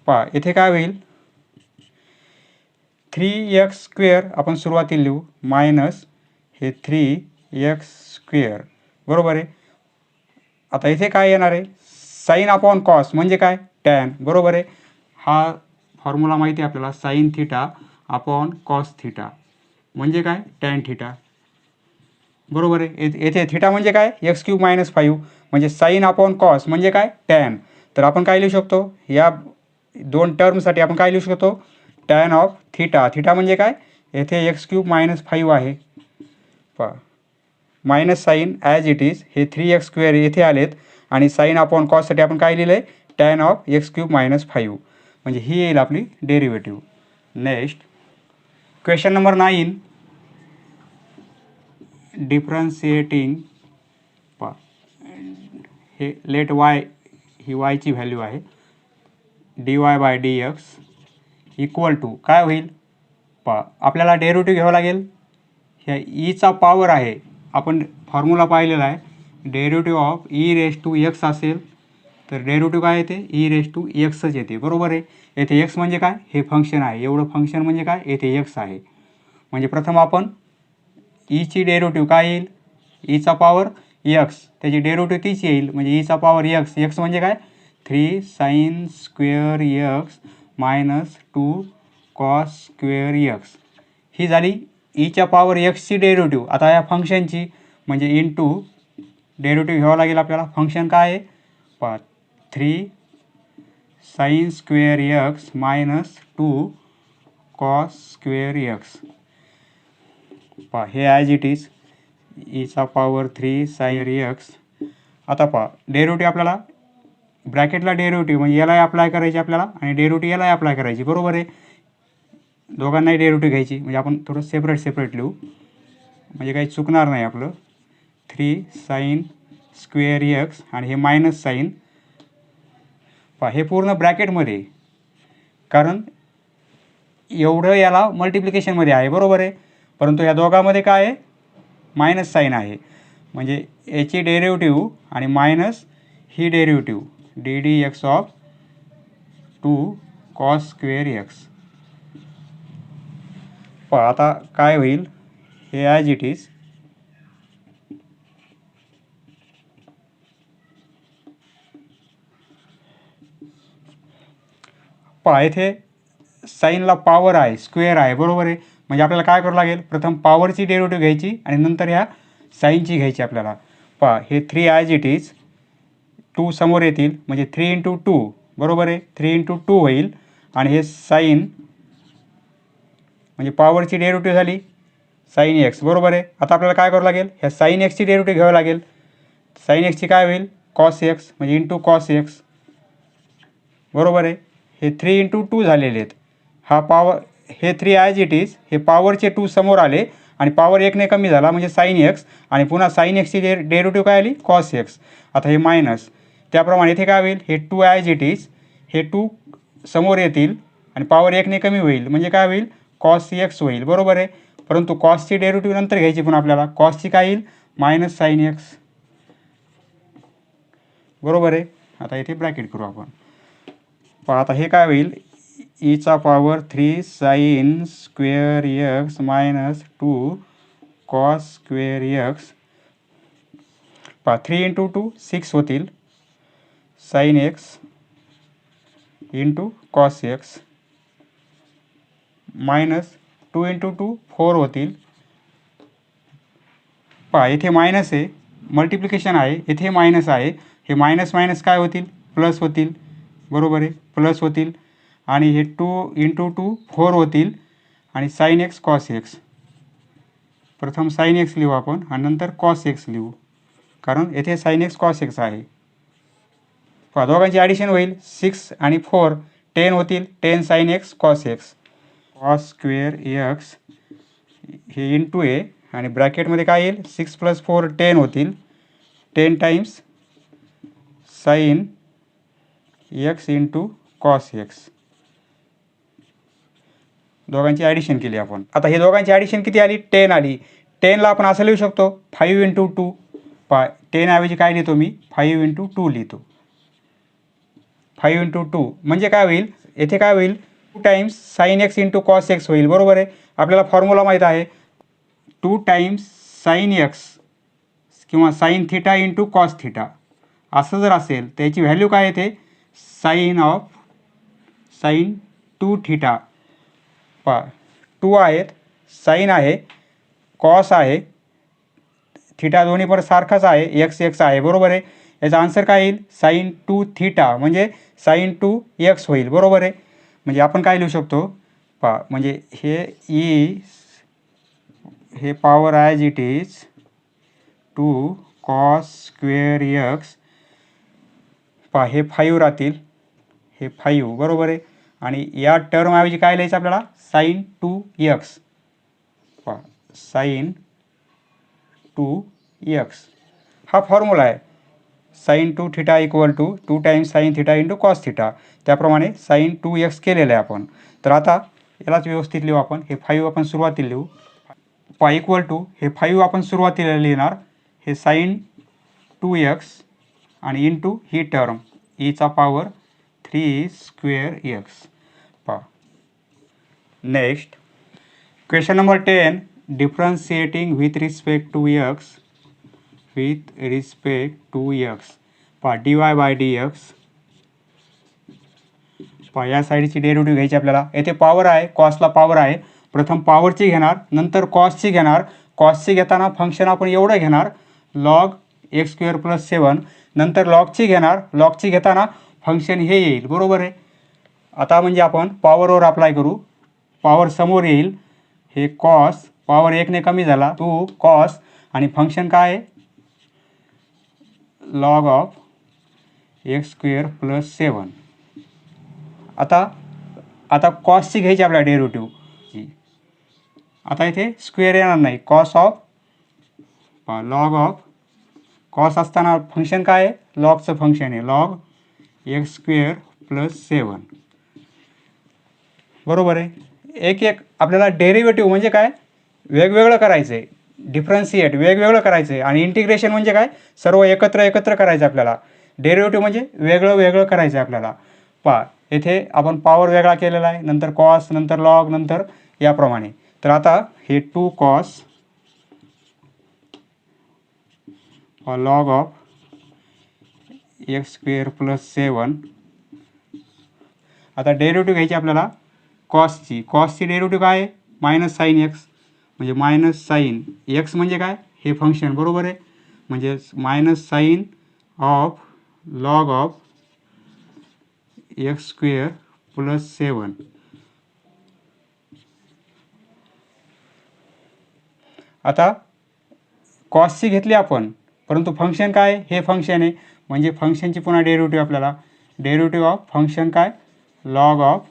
पहा येथे काय होईल, 3x² आपण सुरुवातीला लिहू, मायनस हे 3x², बरोबर आहे. आता इथे काय येणार आहे, साईन अपॉन कॉस म्हणजे काय, टॅन, बरोबर आहे. हा फॉर्म्युला माहिती आहे आपल्याला, sine theta upon cos theta म्हणजे काय, टॅन थिटा, बरोबर आहे. येथे थिटा म्हणजे काय, x³ - 5 म्हणजे साईन अपॉन कॉस म्हणजे काय, टॅन. तर आपण काय लिहू शकतो, या दोन टर्मसाठी आपण काय लिहू शकतो, टॅन ऑफ थिटा, थिटा म्हणजे काय, येथे x³ - 5 आहे. पहा minus sine as it is, हे 3x² येथे आलेत आणि साईन अपॉन कॉससाठी आपण काय लिहिलं आहे, टॅन ऑफ x³ - 5 म्हणजे ही येईल आपली derivative. Next question number 9, differentiating. पहा हे लेट वाय, ही वायची व्हॅल्यू आहे, dy/dx इक्वल टू काय होईल. पहा आपल्याला डेरिव्हेटिव्ह घ्यावं लागेल, ह्या ईचा पॉवर आहे, आपण फॉर्म्युला पाहिलेला आहे, डेरिव्हेटिव्ह ऑफ e⁻x असेल तर डेरिव्हेटिव्ह काय येते, e⁻xच येते, बरोबर आहे. येथे x म्हणजे काय, हे फंक्शन आहे, एवढं फंक्शन म्हणजे काय, येथे x आहे. म्हणजे प्रथम आपण ईची डेरिव्हेटिव्ह काय येईल, ईचा पॉवर x, त्याची डेरिव्हेटिव्ह तीच येईल म्हणजे ईचा पॉवर x, x म्हणजे काय, 3 sin² x minus 2 cos² x, ही झाली ईच्या पॉवर एक्सची डेरिव्हेटिव्ह. आता या फंक्शनची म्हणजे इंटू डेरिव्हेटिव्ह घ्यावं लागेल आपल्याला, फंक्शन काय आहे, पहा 3 sin² x minus 2 cos² x. पहा हे as it is Icha power 3 sin x. आता पहा डेरिव्हेटिव्ह आपल्याला ब्रॅकेटला डेरिव्हेटिव्ह म्हणजे यालाही अप्लाय करायची आपल्याला आणि डेरिव्हेटिव्ह यालाही अप्लाय करायची, बरोबर आहे. दोघांनाही डेरिव्हेटिव्ह घ्यायची म्हणजे आपण थोडं सेपरेट लिहू म्हणजे काही चुकणार नाही आपलं. 3 sin² x आणि हे मायनस साईन, पहा हे पूर्ण ब्रॅकेटमध्ये, कारण एवढं याला मल्टिप्लिकेशनमध्ये आहे, बरोबर आहे. परंतु या दोघांमध्ये काय आहे, मायनस साईन आहे म्हणजे याची डेरिव्हेटिव्ह आणि minus he derivative ddx of 2 cos² x. पहा आता काय होईल, हे ॲज इट इज पहा इथे साईनला पॉवर आहे, स्क्वेअर आहे, बरोबर आहे. म्हणजे आपल्याला काय करावं लागेल, प्रथम पॉवरची डेरिव्हेटिव्ह घ्यायची आणि नंतर ह्या साईनची घ्यायची आपल्याला. पहा हे 3 ॲज इट इज, 2 समोर येतील म्हणजे 3 × 2, बरोबर आहे. 3 × 2 होईल आणि हे साईन म्हणजे पॉवरची डेरिव्हेटिव्ह झाली साईन एक्स, बरोबर आहे. आता आपल्याला काय करावं लागेल, ह्या साईन एक्सची डेरिव्हेटिव्ह घ्यावं लागेल. साईन एक्सची काय होईल, कॉस एक्स म्हणजे इंटू कॉस एक्स, बरोबर आहे. हे 3 × 2 झालेले आहेत. हा पॉवर, हे 3 ॲज इट इज, हे पॉवरचे 2 समोर आले आणि पॉवर 1ने कमी झाला म्हणजे साईन एक्स, आणि पुन्हा साईन एक्सची डेरिव्हेटिव्ह काय आली, कॉस एक्स. आता हे मायनस, त्याप्रमाणे इथे काय होईल, हे 2 ॲज इट इज, हे 2 समोर येतील आणि पॉवर 1ने कमी होईल म्हणजे काय होईल, कॉस एक्स होईल, बरोबर आहे. परंतु कॉसची डेरिव्हेटिव्ह नंतर घ्यायची, पण आपल्याला कॉसची काय येईल, मायनस साईन एक्स, बरोबर आहे. आता इथे ब्रॅकेट करू आपण. पहा आता हे काय होईल, ईचा power 3 sine square x minus 2 cos square x. पहा 3 × 2 6 होतील, sine x into cos x, minus 2 × 2 4 होतील. पहा इथे मायनस आहे, मल्टिप्लिकेशन आहे, इथे मायनस आहे. हे मायनस मायनस काय होतील, प्लस होतील, बरोबर आहे, प्लस होतील. आणि हे 2 × 2 4 होतील आणि साईन एक्स कॉस एक्स. प्रथम साईन एक्स लिहू आपण आणि नंतर कॉस एक्स लिहू, कारण येथे साईन एक्स कॉस एक्स आहे. पहा दोघांची ॲडिशन होईल, 6 आणि 4 10 होतील, 10 sine x cos x. Cos square x हे इंटू आहे आणि ब्रॅकेटमध्ये काय येईल, 6 + 4 10 होतील, 10 times sine x into cos x. दोघांची ॲडिशन केली आपण. आता हे दोघांची ॲडिशन किती आली, 10 आली. 10ला आपण असं लिहू शकतो 5 × 2. पहा 10 ऐवजी काय लिहितो मी, 5 × 2 लिहितो. 5 × 2 म्हणजे काय होईल, येथे काय होईल, 2 times sine x into cos x होईल, बरोबर आहे. आपल्याला फॉर्म्युला माहीत आहे, 2 टाइम्स साईन एक्स किंवा sine theta into cos theta. असं जर असेल तर याची व्हॅल्यू काय येते, साईन 2 थिटा. पहा 2 आहेत, साईन आहे, कॉस आहे, थिटा दोन्ही पण सारखाच आहे, एक्स एक्स आहे, बरोबर आहे. याचा आन्सर काय येईल, साईन 2 थिटा म्हणजे साईन 2 एक्स होईल, बरोबर आहे. म्हणजे आपण काय लिहू शकतो, पहा म्हणजे हे power as it is 2 cos square x. पहा हे 5 राहतील, हे 5, बरोबर आहे. आणि या टर्मऐवजी काय लिहायचं आपल्याला, साईन 2 एक्स. पहा साईन 2 एक्स हा फॉर्म्युला आहे. Sine 2 theta equal to 2 times sine theta into cos theta. त्याप्रमाणे साईन 2 एक्स केलेलं आहे आपण. तर आता यालाच व्यवस्थित लिहू आपण. हे 5 आपण सुरुवातीला लिहू, पहा इक्वल टू हे 5 आपण सुरुवातीला लिहिणार, हे साईन 2 एक्स आणि इंटू ही टर्म ईचा पॉवर 3 स्क्वेअर एक्स. पहा next question number 10, differentiating with respect to x पहा dy/dx. पहा या साईडची डेरिव्हेटिव्ह घ्यायची आपल्याला. येथे पॉवर आहे, कॉसला पॉवर आहे. प्रथम पॉवरची घेणार, नंतर कॉसची घेणार. कॉसची घेताना फंक्शन आपण एवढं घेणार, लॉग x² + 7. नंतर लॉगची घेणार, लॉगची घेताना फंक्शन हे येईल, बरोबर आहे. आता म्हणजे आपण पॉवरवर अप्लाय करू. पॉवर समोर येईल, हे कॉस, पॉवर 1ने कमी झाला, 2 कॉस आणि फंक्शन काय आहे, लॉग ऑफ x² + 7. आता कॉसची घ्यायची आपल्याला डेरिव्हेटिव्ह. आता इथे स्क्वेअर येणार नाही, cos of, log of cos असताना फंक्शन काय आहे, लॉगचं फंक्शन आहे, लॉग x² + 7, बरोबर आहे. एक एक आपल्याला डेरिव्हेटिव्ह म्हणजे काय, वेगवेगळं करायचं आहे. डिफरन्शिएट वेगवेगळं करायचं आहे आणि इंटिग्रेशन म्हणजे काय, सर्व एकत्र करायचं आपल्याला. डेरिव्हेटिव्ह म्हणजे वेगळं वेगळं करायचं आहे आपल्याला. पहा येथे आपण पॉवर वेगळा केलेला आहे, नंतर कॉस, नंतर लॉग, नंतर याप्रमाणे. तर आता हे 2 कॉस लॉग ऑफ x² + 7. आता डेरिव्हेटिव्ह घ्यायची आपल्याला कॉसची. कॉसची डेरिव्हेटिव्ह काय आहे? Minus sine x. म्हणजे मायनस साईन एक्स म्हणजे काय? हे फंक्शन बरोबर आहे. म्हणजे minus sine of log of x square plus 7. आता कॉसची घेतली आपण, परंतु फंक्शन काय? हे फंक्शन आहे. म्हणजे फंक्शनची पुन्हा डेरिव्हेटिव्ह आपल्याला डेरिव्हेटिव्ह ऑफ फंक्शन काय? Log of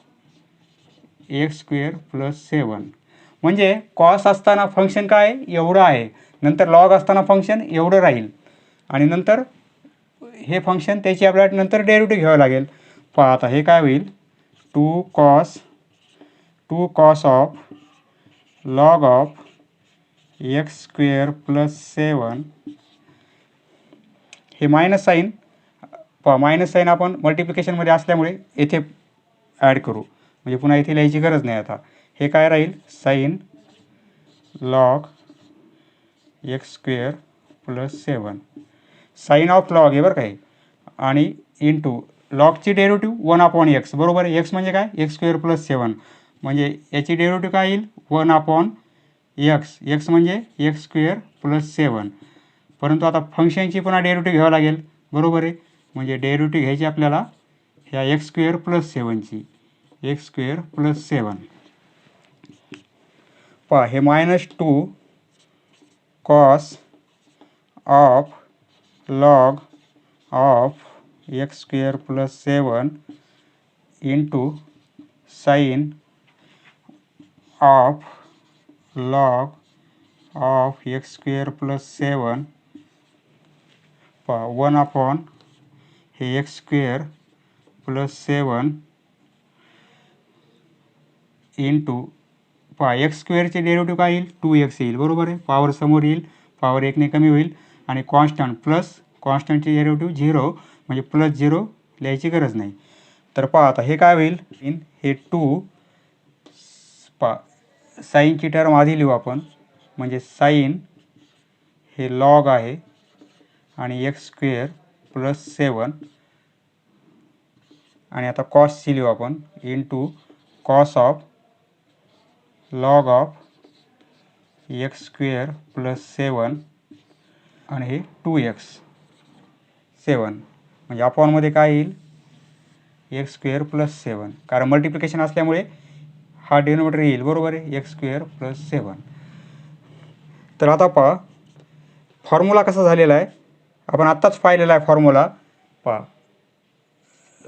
x square plus 7. म्हणजे कॉस असताना फंक्शन काय एवढं आहे, नंतर लॉग असताना फंक्शन एवढं राहील, आणि नंतर हे फंक्शन त्याची आपल्याला नंतर डेरिव्हेटिव्ह घ्यावं लागेल. पहा आता हे काय होईल? 2 cos of log of x square plus 7. हे मायनस साईन मायनस साईन आपण मल्टिप्लिकेशनमध्ये असल्यामुळे येथे ॲड करू, म्हणजे पुन्हा इथे लिहायची गरज नाही. आता हे काय राहील? Sine log x square plus 7. Sine of log आहे बरं काय. आणि इंटू लॉगची डेरिव्हेटिव्ह 1/x बरोबर आहे. एक्स म्हणजे काय? X square plus 7. म्हणजे याची डेरिव्हेटिव्ह काय येईल? 1/x. एक्स म्हणजे एक्स स्क्वेअर प्लस 7. परंतु आता फंक्शनची पुन्हा डेरिव्हेटिव्ह घ्यावं लागेल बरोबर आहे. म्हणजे डेरिव्हेटिव्ह घ्यायची आपल्याला ह्या एक्स स्क्वेअर प्लस 7ची. X square plus 7. पहा हे -2 cos of log of x square plus 7 into sine of log of x square plus 7. पहा 1 हे एक्स स्क्वेअर प्लस 7 इंटू पहा एक्स स्क्वेअरचे डेरिव्हेटिव्ह काय येईल? 2x येईल बरोबर आहे. पॉवर समोर येईल, पॉवर 1ने कमी होईल, आणि कॉन्स्टंट प्लस कॉन्स्टंटचे डेरिव्हेटिव्ह 0, म्हणजे प्लस 0 लिहायची गरज नाही. तर पहा आता हे काय होईल? हे 2 पहा साईनची टर्म आधी लिहू आपण, म्हणजे साईन हे लॉग आहे आणि एक्स स्क्वेअर प्लस 7, आणि आता कॉसची लिहू आपण into cos of log of x square plus 7 आणि हे 2x 7. म्हणजे अपॉनमध्ये काय येईल? एक्स स्क्वेअर प्लस 7, कारण मल्टिप्लिकेशन असल्यामुळे हा डिनोमिनेटर येईल बरोबर आहे. X square plus 7. तर आता पहा फॉर्म्युला कसा झालेला आहे, आपण आत्ताच पाहिलेला आहे फॉर्म्युला. पहा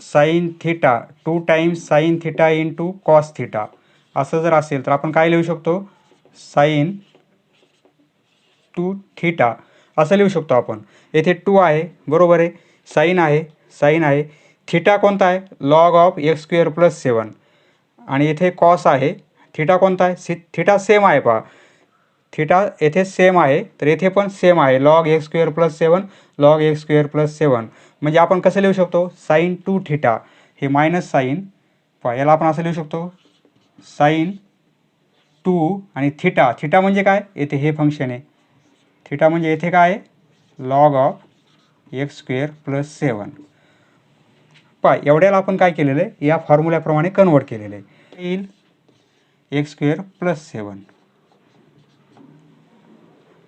sine theta 2 times sine theta into cos theta असं जर असेल तर आपण काय लिहू शकतो? साईन 2 थिटा असं लिहू शकतो आपण. येथे 2 आहे बरोबर आहे, साईन आहे, थिटा कोणता आहे? Log of x square plus 7. आणि येथे कॉस आहे. थिटा कोणता आहे? थिटा सेम आहे. पहा थिटा येथे सेम आहे, तर येथे पण सेम आहे. Log x square plus 7 log x square plus 7. म्हणजे आपण कसं लिहू शकतो? साईन 2 थिटा हे मायनस साईन, पहा याला आपण असं लिहू शकतो साईन 2 आणि थिटा म्हणजे काय? येथे हे फंक्शन आहे. थिटा म्हणजे येथे काय आहे? Log of x square plus 7. पहा एवढ्याला आपण काय केलेलं आहे? या फॉर्म्युल्याप्रमाणे कन्वर्ट केलेलं आहे. येईल एक्स स्क्वेअर प्लस 7.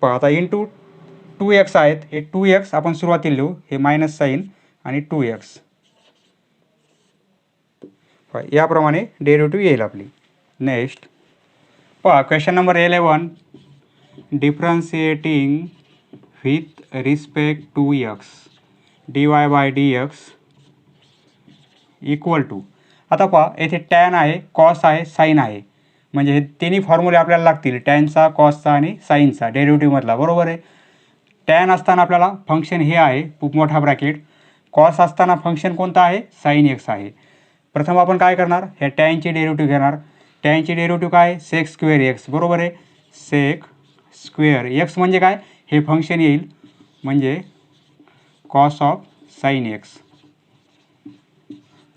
पहा आता इंटू 2x आहेत, हे 2x आपण सुरुवातीला लिहू, हे मायनस साईन आणि 2x. याप्रमाणे डेरिव्हेटिव्ह येईल आपली. नेक्स्ट पहा question number 11. Differentiating with respect to x dy by dx equal to. आता पहा येथे टॅन आहे, कॉस आहे, साईन आहे. म्हणजे हे तिन्ही फॉर्म्युले आपल्याला लागतील, टॅनचा, कॉसचा आणि साईनचा डेरिव्हेटिव्हमधला बरोबर आहे. टॅन असताना आपल्याला फंक्शन हे आहे खूप मोठा ब्रॅकेट. कॉस असताना फंक्शन कोणता आहे? साईन एक्स आहे. प्रथम आपण काय करणार? ह्या टॅनची डेरिव्हेटिव्ह घेणार. टॅनची डेरिव्हेटिव्ह काय? सेक स्क्वेअर एक्स बरोबर आहे. सेक स्क्वेअर एक्स म्हणजे काय? हे फंक्शन येईल, म्हणजे कॉस ऑफ साईन एक्स.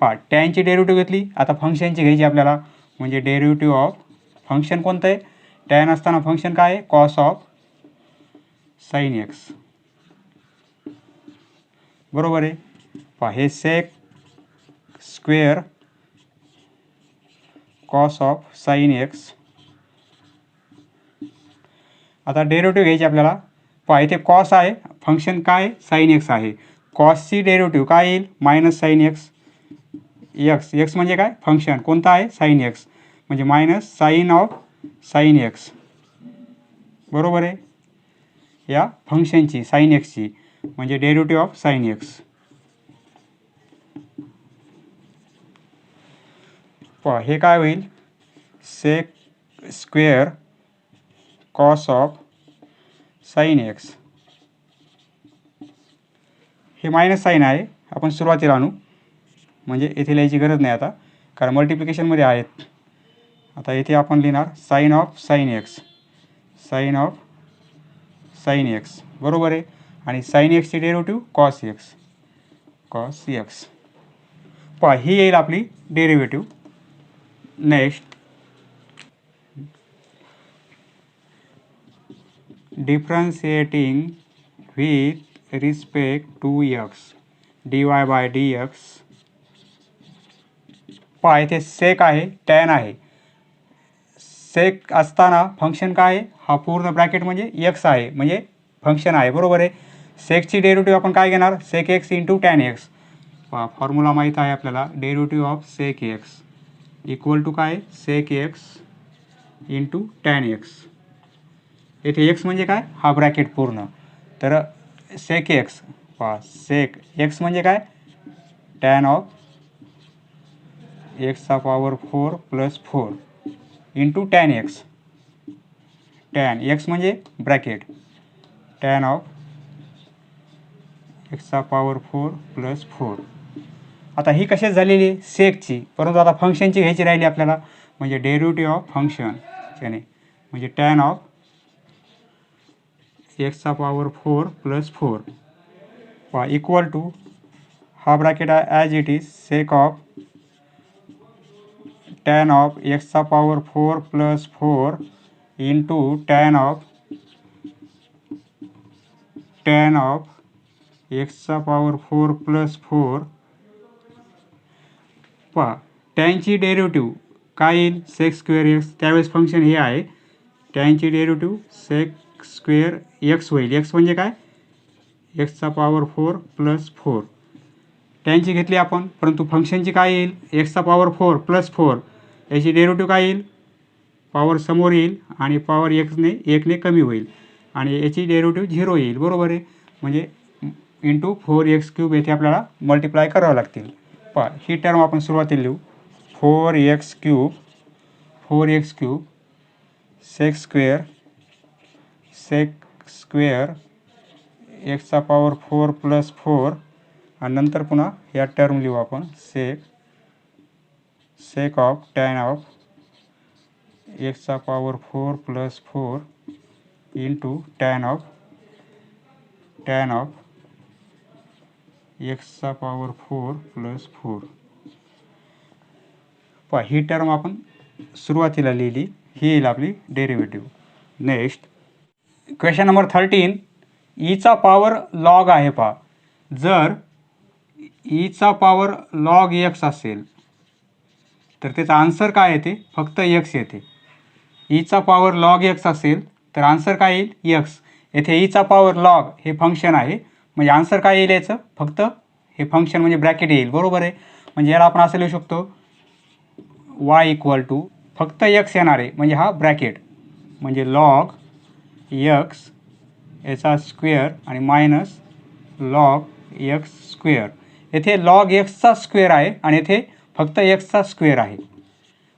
पहा टॅनची डेरिव्हेटिव्ह घेतली, आता फंक्शनची घ्यायची आपल्याला, म्हणजे डेरिव्हेटिव्ह ऑफ फंक्शन कोणतं आहे? टॅन असताना फंक्शन काय आहे? कॉस ऑफ साईन एक्स बरोबर आहे. पहा हे sec square cos of sine x. आता डेरिव्हेटिव्ह घ्यायची आपल्याला. पहा इथे कॉस आहे, फंक्शन काय साईन एक्स आहे. कॉसची डेरिव्हेटिव्ह काय येईल मायनस साईन एक्स. एक्स म्हणजे काय फंक्शन कोणता आहे साईन एक्स, म्हणजे minus sine of sine x. बरोबर आहे, या फंक्शनची साईन एक्सची म्हणजे डेरिव्हेटिव्ह ऑफ साईन एक्स. पहा हे काय होईल sec square cos of sine x. हे मायनस साईन आहे, आपण सुरुवातीला आणू म्हणजे येथे लिहायची गरज नाही आता कारण मल्टिप्लिकेशनमध्ये आहेत. आता येथे आपण लिहिणार sine of sine x, sine of sine x. बरोबर आहे, आणि साईन एक्सची derivative cos x, cos x. पहा ही येईल आपली derivative. Next differentiating with respect to x dy by D x. पहा इथे सेक आहे, टॅन आहे. सेक असताना फंक्शन काय आहे, हा पूर्ण ब्रॅकेट म्हणजे एक्स आहे म्हणजे फंक्शन आहे. बरोबर आहे, सेकची डेरिव्हेटिव्ह आपण काय घेणार sec x into tan x. पहा फॉर्म्युला माहीत आहे आपल्याला, derivative of sec x equal to काय sec x into tan x. येथे एक्स म्हणजे काय हा ब्रॅकेट पूर्ण, तर सेक एक्स. पहा सेक एक्स म्हणजे काय टॅन ऑफ एक्सचा power 4 plus 4 into tan x. Tan x म्हणजे ब्रॅकेट टॅन ऑफ एक्सचा पॉवर 4 प्लस 4. आता ही कशी झालेली आहे सेकची, परंतु आता फंक्शनची घ्यायची राहिली आपल्याला म्हणजे डेरिव्हेटिव्ह ऑफ फंक्शन त्याने म्हणजे टॅन ऑफ एक्सचा पॉवर 4 प्लस 4 पहा इक्वल टू हा ब्रॅकेट आहे as it is sec of tan of एक्सचा power 4 plus 4 into tan of एक्सचा पॉवर 4 प्लस 4. पहा टॅनची डेरिव्हेटिव्ह काय येईल सेक स्क्वेअर एक्स, त्यावेळेस फंक्शन हे आहे टॅनची डेरिव्हेटिव्ह सेक स्क्वेअर एक्स होईल. एक्स म्हणजे काय एक्सचा पॉवर 4 प्लस 4 टॅनची घेतली आपण, परंतु फंक्शनची काय येईल एक्सचा पॉवर 4 प्लस 4 याची डेरिव्हेटिव्ह काय येईल पॉवर समोर येईल आणि पॉवर एकने कमी होईल आणि याची डेरिव्हेटिव्ह 0 येईल. बरोबर आहे, म्हणजे इंटू 4x³ येथे आपल्याला मल्टिप्लाय करावं लागतील. पहा ही टर्म आपण सुरुवातीला लिहू 4x³ सेक स्क्वेअर एक्सचा पॉवर 4 प्लस 4 आणि नंतर पुन्हा या टर्म लिहू आपण सेक ऑफ टॅन ऑफ एक्सचा power 4 plus 4 into tan of एक्सचा पॉवर 4 प्लस 4. पहा ही टर्म आपण सुरुवातीला लिहिली, ही येईल आपली derivative. Next question number 13 Icha power log आहे. पहा जर ईचा पॉवर लॉग एक्स असेल तर त्याचा आन्सर काय येते फक्त एक्स येते. ईचा पॉवर लॉग एक्स असेल तर आन्सर काय येईल एक्स. येथे ईचा पॉवर लॉग हे फंक्शन आहे म्हणजे आन्सर काय येईल याचं फक्त हे फंक्शन म्हणजे ब्रॅकेट येईल. बरोबर आहे, म्हणजे याला आपण असं लिहू शकतो वाय इक्वल टू फक्त एक्स येणार आहे म्हणजे हा ब्रॅकेट म्हणजे लॉग एक्स याचा स्क्वेअर आणि मायनस लॉग एक्स स्क्वेअर. येथे लॉग एक्सचा स्क्वेअर आहे आणि येथे फक्त एक्सचा स्क्वेअर आहे.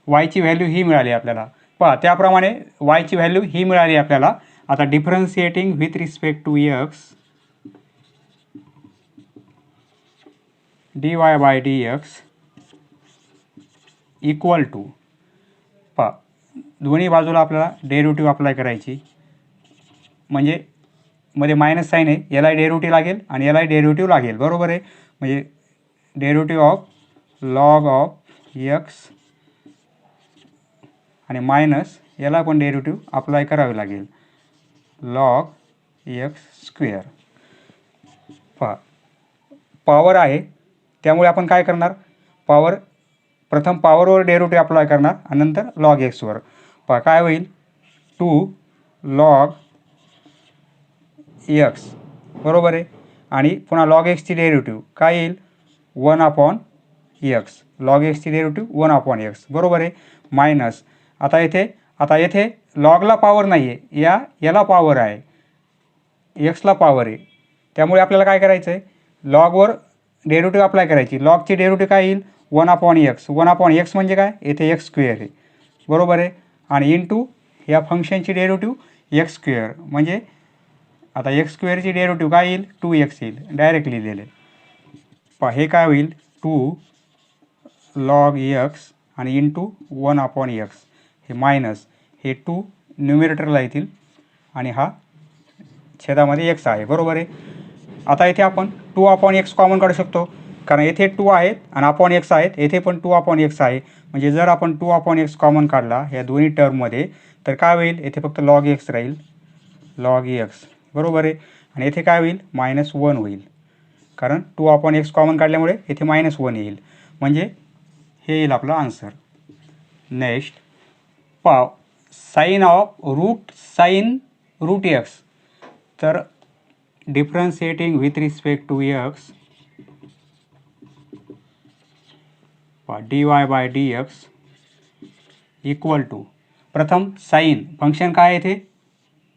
वायची व्हॅल्यू ही मिळाली आपल्याला. पहा त्याप्रमाणे वायची व्हॅल्यू ही मिळाली आपल्याला. आता differentiating with respect to x dy by D x equal to. पहा दोन्ही बाजूला आपल्याला डेरिव्हेटिव्ह अप्लाय करायची म्हणजे मध्ये मायनस साईन आहे, याला डेरिव्हेटिव्ह लागेल आणि याला डेरिव्हेटिव्ह लागेल. बरोबर आहे, म्हणजे derivative of log of x आणि मायनस याला पण डेरिव्हेटिव्ह अप्लाय करावे लागेल लॉग एक्स स्क्वेअर. पहा पॉवर आहे त्यामुळे आपण काय करणार पॉवर प्रथम पॉवरवर डेरिव्हेटिव्ह अप्लाय करणार आणि नंतर लॉग एक्सवर. पहा काय होईल, 2 लॉग एक्स बरोबर आहे. आणि पुन्हा लॉग एक्सची डेरिव्हेटिव्ह काय येईल, 1/x. लॉग एक्सची डेरिव्हेटिव्ह 1/x बरोबर आहे. मायनस आता येथे लॉगला पॉवर नाही आहे, याला पॉवर आहे, एक्सला पॉवर आहे. त्यामुळे आपल्याला काय करायचं आहे, लॉगवर डेरिव्हेटिव्ह अप्लाय करायची. लॉगची डेरिव्हेटिव्ह काय येईल, 1/x. 1/x म्हणजे काय, येथे एक्स स्क्वेअर आहे बरोबर आहे. आणि इंटू या फंक्शनची डेरिव्हेटिव्ह एक्स स्क्वेअर, म्हणजे आता एक्स स्क्वेअरची डेरिव्हेटिव्ह काय येईल, 2x येईल, डायरेक्ट लिहिलेले. पहा हे काय होईल, 2 लॉग एक्स आणि इंटू 1/x. हे मायनस हे 2 न्युमिरेटरला येतील आणि हा छेदामध्ये x आहे बरोबर आहे. आता इथे आपण 2/x कॉमन काढू शकतो, कारण येथे 2 आहेत आणि x आहेत, येथे पण 2/x आहे. म्हणजे जर आपण 2/x कॉमन काढला या दोन्ही टर्ममध्ये तर काय होईल, येथे फक्त लॉग एक्स राहील, लॉग एक्स बरोबर आहे. आणि येथे काय होईल, -1 होईल, कारण 2/x कॉमन काढल्यामुळे येथे -1 येईल. म्हणजे हे येईल आपला आन्सर. नेक्स्ट पाव साईन रूट एक्स. तर differentiating with respect to x dy/dx equal to, प्रथम साईन फंक्शन काय आहे, इथे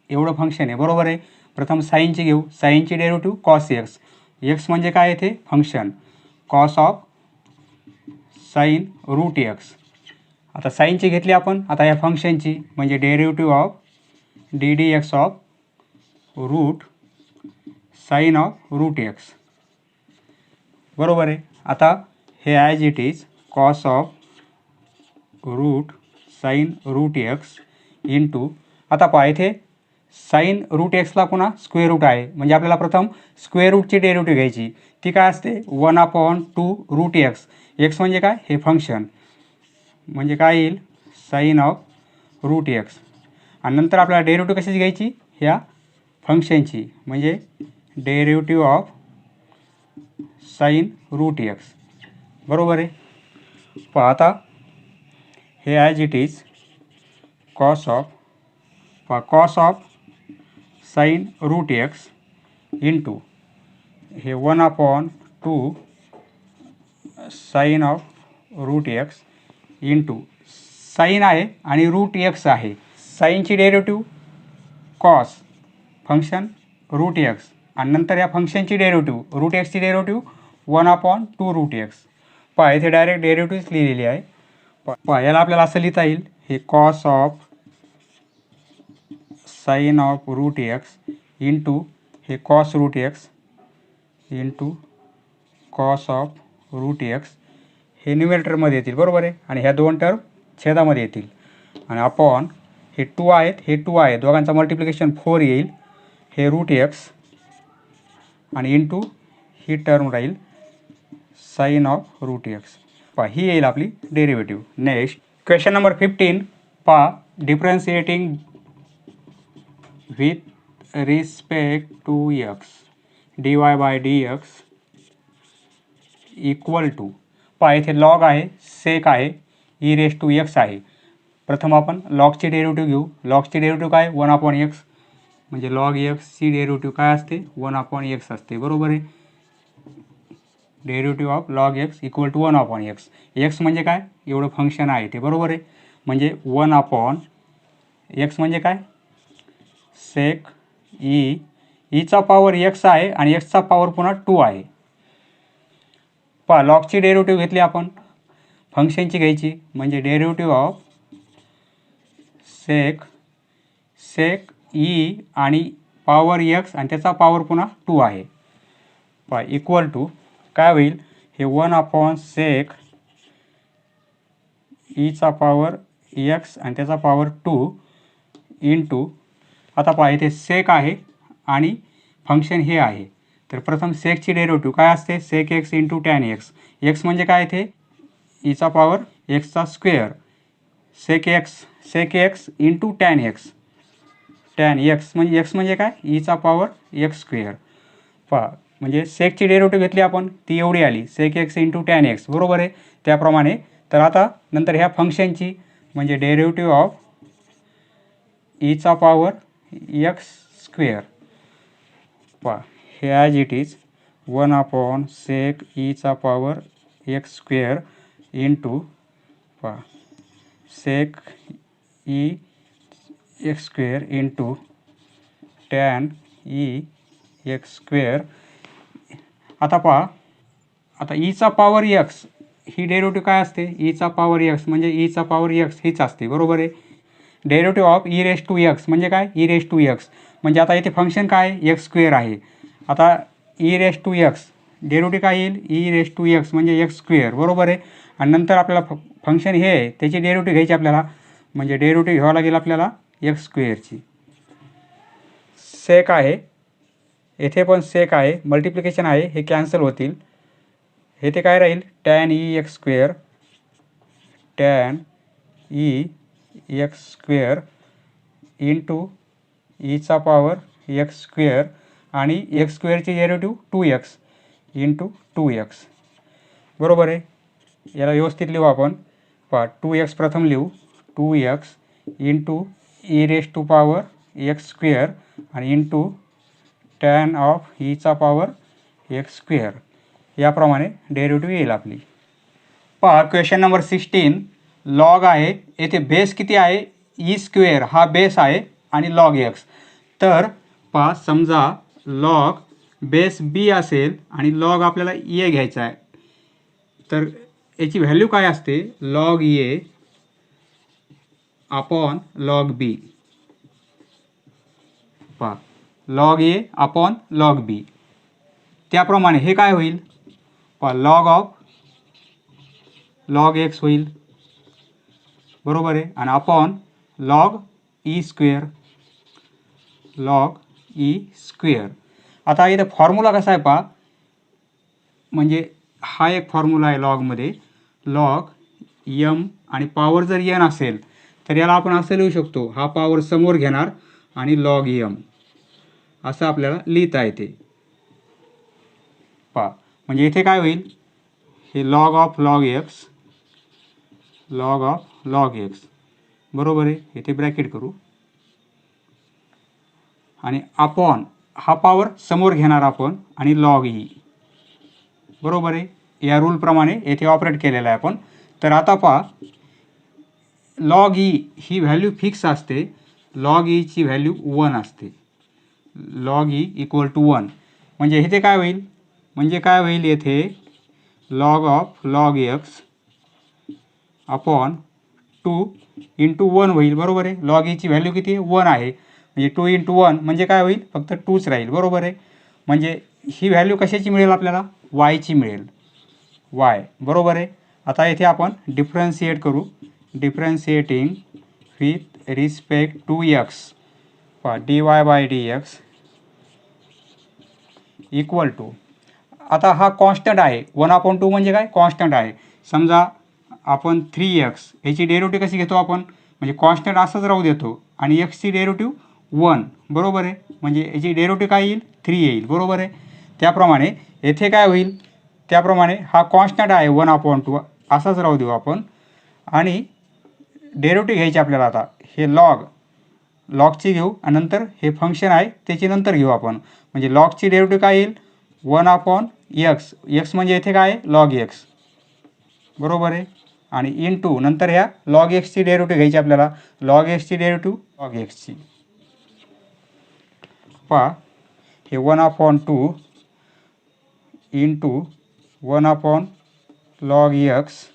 एवढं फंक्शन आहे बरोबर आहे. प्रथम साईनची घेऊ, साईनची डेरिव्हेटिव्ह कॉस एक्स. एक्स म्हणजे काय, येथे function cos of sine root x. आता साईनची घेतली आपण, आता या फंक्शनची म्हणजे derivative of ddx of root sine of root x बरोबर आहे. आता हे as it is cos of root sine root x into, आता पहा इथे साईन रूट एक्सला पुन्हा स्क्वेअर रूट आहे, म्हणजे आपल्याला प्रथम स्क्वेअर रूटची डेरिव्हेटिव्ह घ्यायची. ती काय असते, 1/2 रूट एक्स. एक्स म्हणजे काय, हे फंक्शन, म्हणजे काय येईल, साईन ऑफ रूट एक्स. आणि नंतर आपल्याला डेरिव्हेटिव्ह कशाची घ्यायची, ह्या फंक्शनची, म्हणजे derivative of sine root x बरोबर आहे. पहा आता हे as it is cos of sine root x into हे 1/2 sine of root x into sine आहे आणि रूट एक्स आहे. साईनची derivative cos function root x आणि नंतर या फंक्शनची डेरिव्हेटिव्ह रूट एक्सची डेरिव्हेटिव्ह 1/2 रूट एक्स. पहा इथे डायरेक्ट डेरिव्हेटिव्हच लिहिलेली आहे. पहा याला आपल्याला असं लिहिता येईल, हे cos of sine of root x into हे cos root x into cos of root x. हे न्युमिरेटरमध्ये येतील बरोबर आहे, आणि ह्या दोन टर्म छेदामध्ये येतील. आणि अपॉन हे 2 आहेत, हे 2 आहे, दोघांचं मल्टिप्लिकेशन 4 येईल, हे रूट एक्स आणि इंटू ही टर्म राहील साईन ऑफ रूट एक्स. पहा ही येईल आपली डेरिव्हेटिव्ह. Next question number 15. पहा differentiating with respect to x dy/dx equal to, पहा इथे लॉग आहे, सेक आहे, e⁻x आहे. प्रथम आपण लॉगची डेरिव्हेटिव्ह घेऊ. लॉगची डेरिव्हेटिव्ह काय, 1/x, म्हणजे लॉग एक्सची डेरिव्हेटिव्ह काय असते, 1/x असते बरोबर आहे. Derivative of log x equal to 1/x. X म्हणजे काय, एवढं फंक्शन आहे ते बरोबर आहे, म्हणजे 1/x म्हणजे काय, सेक ईचा पॉवर एक्स आहे आणि एक्सचा पॉवर पुन्हा 2 आहे. पहा लॉगची डेरिव्हेटिव्ह घेतली आपण, फंक्शनची घ्यायची, म्हणजे डेरिव्हेटिव्ह ऑफ सेक ई आणि पॉवर एक्स आणि त्याचा पॉवर पुन्हा 2 आहे. पहा इक्वल टू काय होईल, हे 1/sec ईचा पॉवर एक्स आणि त्याचा पॉवर 2 इंटू, आता पहा इथे सेक आहे आणि फंक्शन हे आहे, तर प्रथम सेकची डेरिव्हेटिव्ह काय असते, sec x into tan x. X म्हणजे काय, इथे ईचा पॉवर एक्सचा square, sec x into tan x. Tan x म्हणजे काय, ईचा पॉवर एक्स स्क्वेअर. पहा म्हणजे सेकची डेरिव्हेटिव्ह घेतली आपण, ती एवढी आली, sec x into tan x बरोबर आहे. त्याप्रमाणे तर आता नंतर ह्या फंक्शनची म्हणजे डेरिव्हेटिव्ह ऑफ ईचा पॉवर एक्स स्क्वेअर पहा हे ॲज इट इज 1 सेक ईचा पॉवर एक्स स्क्वेअर इंटू पहा sec e x square into tan e x square. आता पहा आता ईचा पॉवर एक्स ही डेरिव्हेटिव्ह काय असते ईचा पॉवर एक्स म्हणजे ईचा पॉवर एक्स हीच असते बरोबर आहे. Derivative of e raise to x म्हणजे काय ई रेस टू एक्स म्हणजे आता इथे फंक्शन काय एक्स स्क्वेअर आहे. आता e raise to x derivative काय येईल ई रेस टू एक्स म्हणजे एक्स स्क्वेअर बरोबर आहे. आणि नंतर आपल्याला फंक्शन हे आहे त्याची डेरिव्हेटिव्ह घ्यायची आपल्याला म्हणजे डेरिव्हेटिव्ह घ्यावं लागेल आपल्याला एक्स स्क्वेअरची. सेक आहे येथे पण सेक आहे मल्टिप्लिकेशन आहे हे कॅन्सल होतील. हे ते काय राहील tan e x square tan e x square into ईचा पॉवर एक्स स्क्वेअर आणि एक्स स्क्वेअरची डेरिव्हेटिव्ह 2x इंटू 2x बरोबर आहे. याला व्यवस्थित लिहू आपण पहा 2x प्रथम लिहू 2x into e raise to power x square आणि इंटू टॅन ऑफ ईचा पॉवर एक्स स्क्वेअर याप्रमाणे डेरिव्हेटिव्ह येईल आपली. पहा क्वेश्चन नंबर 16 लॉग आहे येथे बेस किती आहे ई स्क्वेअर हा बेस आहे आणि लॉग एक्स. तर पहा समजा लॉग बेस बी असेल आणि लॉग आपल्याला ए घ्यायचा आहे तर याची व्हॅल्यू काय असते लॉग ए अपॉन लॉग बी. पहा लॉग ए अपॉन लॉग बी त्याप्रमाणे हे काय होईल पहा लॉग ऑफ लॉग एक्स होईल बरोबर आहे आणि upon log E square log E square. आता इथं फॉर्म्युला कसा आहे पहा म्हणजे हा एक फॉर्म्युला आहे लॉगमध्ये लॉग यम आणि पॉवर जर एन असेल तर याला आपण असं लिहू शकतो हा पॉवर समोर घेणार आणि लॉग यम असं आपल्याला लिहिता येते. पहा म्हणजे इथे काय होईल हे लॉग ऑफ लॉग एक्स बरोबर आहे इथे ब्रॅकेट करू आणि अपॉन हा पॉवर समोर घेणार आपण आणि लॉग ई बरोबर आहे. या रूलप्रमाणे येथे ऑपरेट केलेला आहे आपण. तर आता पहा लॉग ई ही व्हॅल्यू फिक्स असते लॉग ईची व्हॅल्यू 1 असते लॉग ई इक्वल टू 1 म्हणजे इथे काय होईल येथे log of log x upon 2 into 1 होईल बरोबर आहे. लॉग ईची व्हॅल्यू किती आहे 1 आहे म्हणजे 2 इंटू 1 म्हणजे काय होईल फक्त 2च राहील बरोबर आहे. म्हणजे ही व्हॅल्यू कशाची मिळेल आपल्याला वायची मिळेल वाय बरोबर आहे. आता इथे आपण डिफरन्शिएट करू differentiating with respect to x पहा D Y by D x equal to आता हा कॉन्स्टंट आहे 1/2 म्हणजे काय कॉन्स्टंट आहे. समजा आपण 3x याची डेरिव्हेटिव्ह कशी घेतो आपण म्हणजे कॉन्स्टंट असंच राहू देतो आणि एक्सची डेरिव्हेटिव्ह 1 बरोबर आहे म्हणजे याची डेरिव्हेटिव्ह काय येईल 3 येईल बरोबर आहे. त्याप्रमाणे येथे काय होईल त्याप्रमाणे हा कॉन्स्टंट आहे 1/2 असाच राहू देऊ आपण आणि डेरिव्हेटिव्ह घ्यायची आपल्याला. आता हे लॉगची घेऊ आणि नंतर हे फंक्शन आहे त्याची नंतर घेऊ आपण म्हणजे लॉगची डेरिव्हेटिव्ह काय येईल 1/x एक्स म्हणजे येथे काय आहे लॉग एक्स बरोबर आहे आणि इंटू नंतर ह्या लॉग एक्सची डेरिव्हेटिव्ह घ्यायची आपल्याला लॉग एक्सची डेरिव्हेटिव्ह लॉग एक्सची. पहा हे 1/2 इंटू 1 लॉग एक्स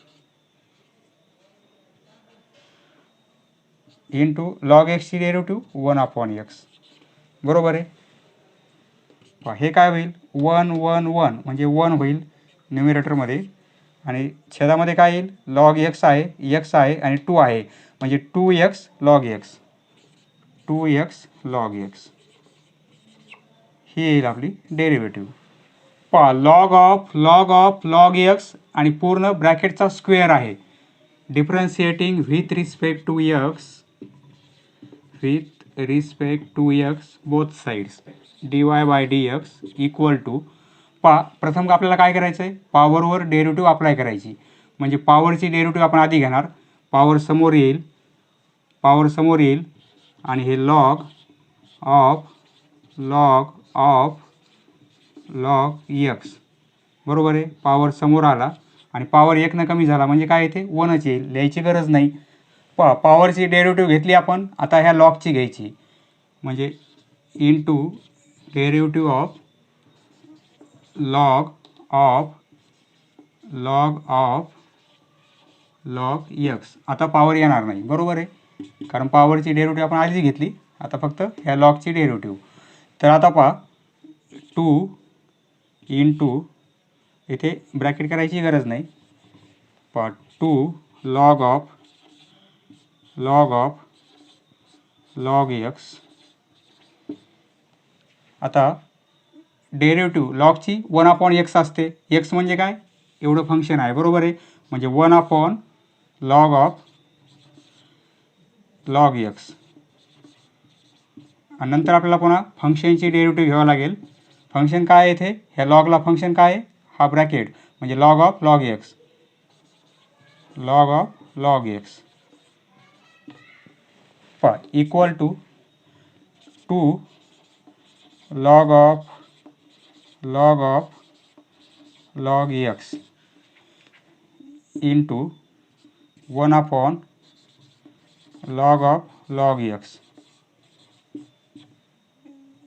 इंटू लॉग एक्सची डेरिव्हेटिव्ह 1/x बरोबर आहे. पहा हे काय होईल 1 1 1 म्हणजे 1 होईल न्युमिरेटरमध्ये आणि छेदामध्ये काय येईल लॉग एक्स आहे आणि 2 आहे म्हणजे 2x लॉग एक्स ही येईल आपली डेरिव्हेटिव्ह. पहा लॉग ऑफ लॉग एक्स आणि पूर्ण ब्रॅकेटचा स्क्वेअर आहे differentiating with respect to x both sides dy by dx equal to पहा प्रथम आपल्याला काय करायचं आहे पॉवरवर डेरिव्हेटिव्ह अप्लाय करायची म्हणजे पॉवरची डेरिव्हेटिव्ह आपण आधी घेणार, पॉवर समोर येईल, आणि हे लॉग ऑफ एक्स, बरोबर आहे. पॉवर समोर आला आणि पॉवर 1 कमी झाला म्हणजे काय येते 1च येईल, लिहायची गरज नाही. पॉवरची डेरिव्हेटिव्ह घेतली आपण, आता ह्या लॉगची घ्यायची, म्हणजे into derivative of log x. आता पॉवर येणार नाही, बरोबर आहे, कारण पॉवरची डेरिव्हेटिव्ह आपण आधी घेतली. आता फक्त ह्या लॉगची डेरिव्हेटिव्ह. तर आता पहा 2 इंटू, इथे ब्रॅकेट करायची गरज नाही, पहा 2 लॉग एक्स. आता डेरिव्हेटिव्ह लॉगची 1/x असते. एक्स म्हणजे काय, एवढं फंक्शन आहे, बरोबर आहे, म्हणजे 1/log एक्स. आणि नंतर आपल्याला पुन्हा फंक्शनची डेरिव्हेटिव्ह घ्यावं लागेल. फंक्शन काय येथे, ह्या लॉगला फंक्शन काय आहे, हा ब्रॅकेट, म्हणजे log of log x equal to 2 log of log x into 1/log x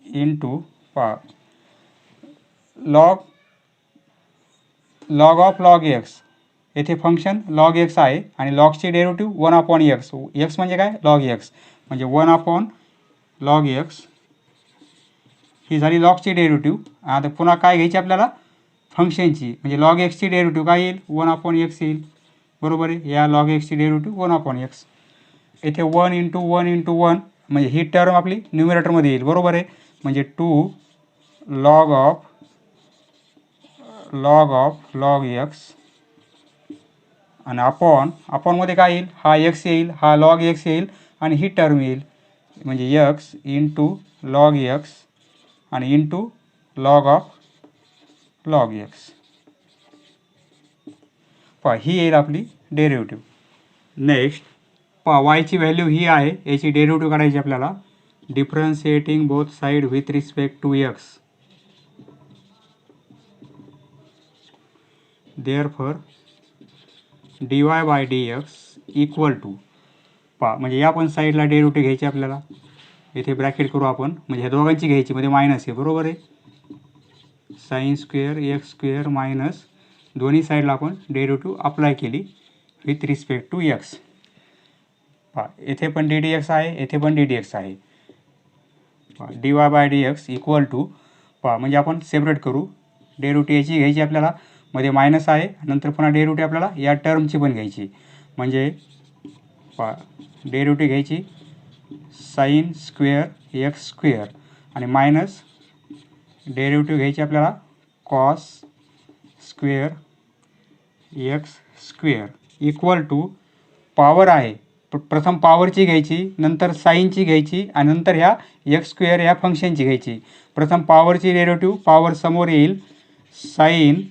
into log x. येथे फंक्शन लॉग एक्स आहे आणि लॉगची डेरिव्हेटिव्ह 1/x. एक्स म्हणजे काय, लॉग एक्स, म्हणजे 1/log एक्स ही झाली लॉगची डेरिव्हेटिव्ह. आता पुन्हा काय घ्यायची आपल्याला, फंक्शनची, म्हणजे लॉग एक्सची डेरिव्हेटिव्ह काय येईल, 1/x येईल, बरोबर आहे. या लॉग एक्सची डेरिव्हेटिव्ह 1/x. येथे 1 इंटू 1 म्हणजे ही टर्म आपली न्यूमरेटरमध्ये येईल, बरोबर आहे, म्हणजे 2 लॉग ऑफ लॉग एक्स आणि अपॉनमध्ये काय येईल, हा एक्स येईल, हा लॉग एक्स येईल आणि ही टर्म येईल, म्हणजे एक्स इंटू लॉग एक्स आणि into log of log x. ही येईल आपली डेरिव्हेटिव्ह. नेक्स्ट वायची व्हॅल्यू ही आहे, याची डेरिव्हेटिव्ह काढायची आपल्याला. Differentiating both side with respect to x. Therefore dy by dx equal to, म्हणजे या पण साईडला डेरिव्हेटिव्ह घ्यायची आपल्याला. इथे ब्रॅकेट करू आपण, म्हणजे ह्या दोघांची घ्यायची, मध्ये मायनस आहे, बरोबर आहे. Sine square x square minus, दोन्ही साईडला आपण डेरिव्हेटिव्ह अप्लाय केली विथ रिस्पेक्ट टू एक्स. येथे पण ddx आहे, येथे पण ddx आहे. dy by dx equal to, म्हणजे आपण सेपरेट करू. डेरिव्हेटिव्ह याची घ्यायची आपल्याला, मध्ये मायनस आहे, नंतर पुन्हा डेरिव्हेटिव्ह आपल्याला या टर्मची पण घ्यायची, म्हणजे डेरिव्हेटिव्ह घ्यायची साईन स्क्वेअर एक्स स्क्वेअर आणि मायनस डेरिव्हेटिव्ह घ्यायची आपल्याला cos square x square equal to, power आहे, प्रथम पॉवरची घ्यायची, नंतर साईनची घ्यायची आणि नंतर ह्या एक्स स्क्वेअर ह्या फंक्शनची घ्यायची. प्रथम पॉवरची डेरिव्हेटिव्ह, पॉवर समोर येईल, साईन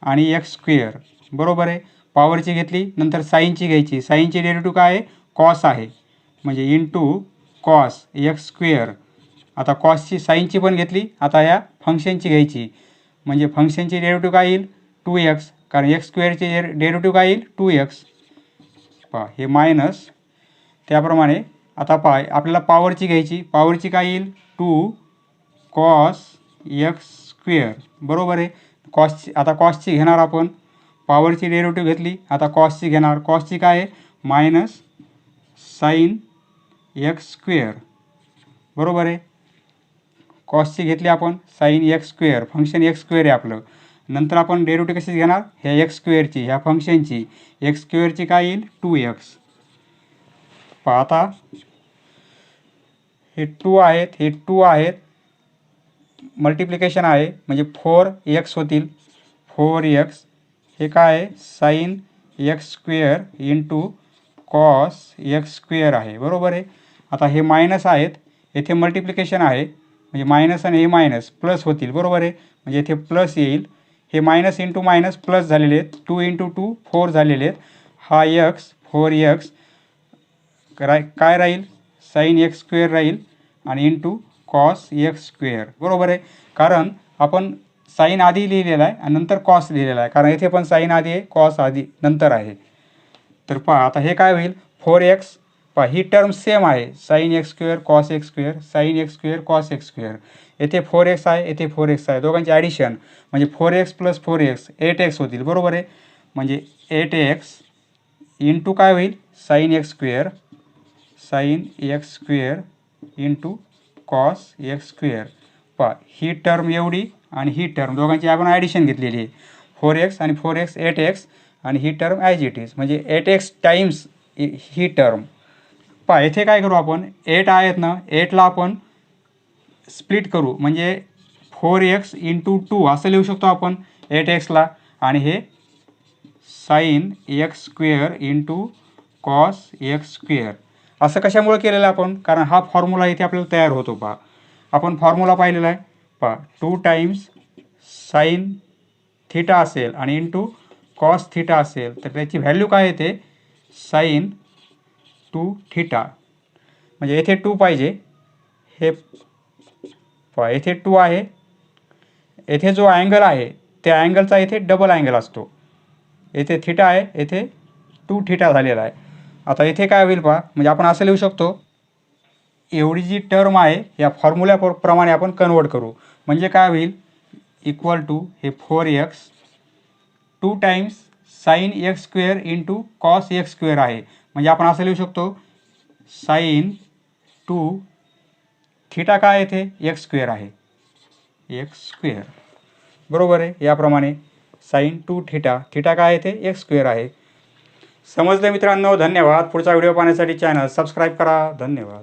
आणि एक्स स्क्वेअर, बरोबर आहे. पॉवरची घेतली, नंतर साईनची घ्यायची, साईनची डेरिव्हेटिव्ह काय आहे, कॉस आहे, म्हणजे इंटू कॉस एक्स स्क्वेअर. आता कॉसची साईनची पण घेतली, आता ह्या फंक्शनची घ्यायची, म्हणजे फंक्शनची डेरिव्हेटिव्ह काय येईल 2x, कारण एक्स स्क्वेअरची डेरिव्हेटिव्ह काय येईल 2x. हे मायनस, त्याप्रमाणे आता आपल्याला पॉवरची घ्यायची, पॉवरची काय येईल 2 कॉस एक्स स्क्वेअर, बरोबर आहे. कॉसची, आता कॉसची घेणार आपण, पॉवरची डेरिव्हेटिव्ह घेतली, आता कॉसची घेणार, कॉसची काय आहे मायनस साईन एक्स स्क्वेअर, बरोबर आहे. कॉसची घेतली आपण, sine x square, function x square आहे आपलं. नंतर आपण डेरिव्हेटिव्ह कशी घेणार, ह्या एक्स स्क्वेअरची, ह्या फंक्शनची, एक्स स्क्वेअरची काय येईल 2x. आता हे 2 आहेत, हे 2 आहेत, मल्टिप्लिकेशन आहे, म्हणजे 4x होतील, 4x. हे काय आहे sine x square into cos x square आहे, बरोबर आहे. आता हे मायनस आहेत, येथे मल्टिप्लिकेशन आहे, म्हणजे मायनस आणि हे मायनस प्लस होतील, बरोबर आहे, म्हणजे येथे प्लस येईल. हे मायनस इंटू मायनस प्लस झालेले आहेत, 2 इंटू 2 4 झालेले आहेत. हा x 4x काय राहील, साईन एक्स स्क्वेअर राहील आणि इंटू कॉस एक्स स्क्वेअर. बरोबर आहे, कारण आपण साईन आधी लिहिलेला आहे आणि नंतर कॉस लिहिलेला आहे, कारण इथे पण साईन आधी आहे कॉस आधी नंतर आहे. तर पहा आता हे काय होईल, 4x. पहा ही टर्म सेम आहे, sine x square cos x square, sine x square cos x square. येथे 4x आहे, येथे 4x आहे, दोघांची ॲडिशन म्हणजे 4x प्लस 4x 8x होतील. बरोबर आहे, म्हणजे 8x इंटू काय होईल, sine x square, sine x square into cos x square. पहा ही टर्म एवढी आणि ही टर्म दोघांची आपण ॲडिशन घेतलेली आहे, 4x आणि 4x 8x, आणि ही टर्म ॲज इट इज म्हणजे 8x टाईम्स ही टर्म. पहा येथे काय करू आपण, 8 आहेत ना, 8ला आपण स्प्लिट करू म्हणजे 4x इंटू 2 असं लिहू शकतो आपण 8xला, आणि हे sine x square into cos x square. असं कशामुळे केलेलं आपण, कारण हा फॉर्म्युला इथे आपल्याला तयार होतो. पहा आपण फॉर्म्युला पाहिलेला आहे. पहा 2 टाईम्स साईन थिटा असेल आणि इंटू कॉस थिटा असेल, तर त्याची व्हॅल्यू काय येते, साईन 2 थिटा. म्हणजे येथे 2 पाहिजे, हे पहा येथे 2 आहे, येथे जो अँगल आहे त्या अँगलचा इथे डबल अँगल असतो. येथे थिटा आहे, येथे 2 थिटा झालेला आहे. आता इथे काय होईल पहा, म्हणजे आपण असं लिहू शकतो, एवढी जी टर्म आहे या फॉर्म्युल्याप्रमाणे आपण कन्वर्ट करू. म्हणजे काय होईल, इक्वल टू हे 4x 2 times sine x square into cos x square आहे. म्हणजे आपण असं लिहू शकतो, साईन 2 थिटा काय येथे एक्स स्क्वेअर आहे, एक्स स्क्वेअर. बरोबर आहे, याप्रमाणे साईन 2 थिटा, थिटा काय येथे एक्स स्क्वेअर आहे. समजलं मित्रांनो, धन्यवाद. पुढचा व्हिडिओ पाहण्यासाठी चॅनल सबस्क्राईब करा. धन्यवाद.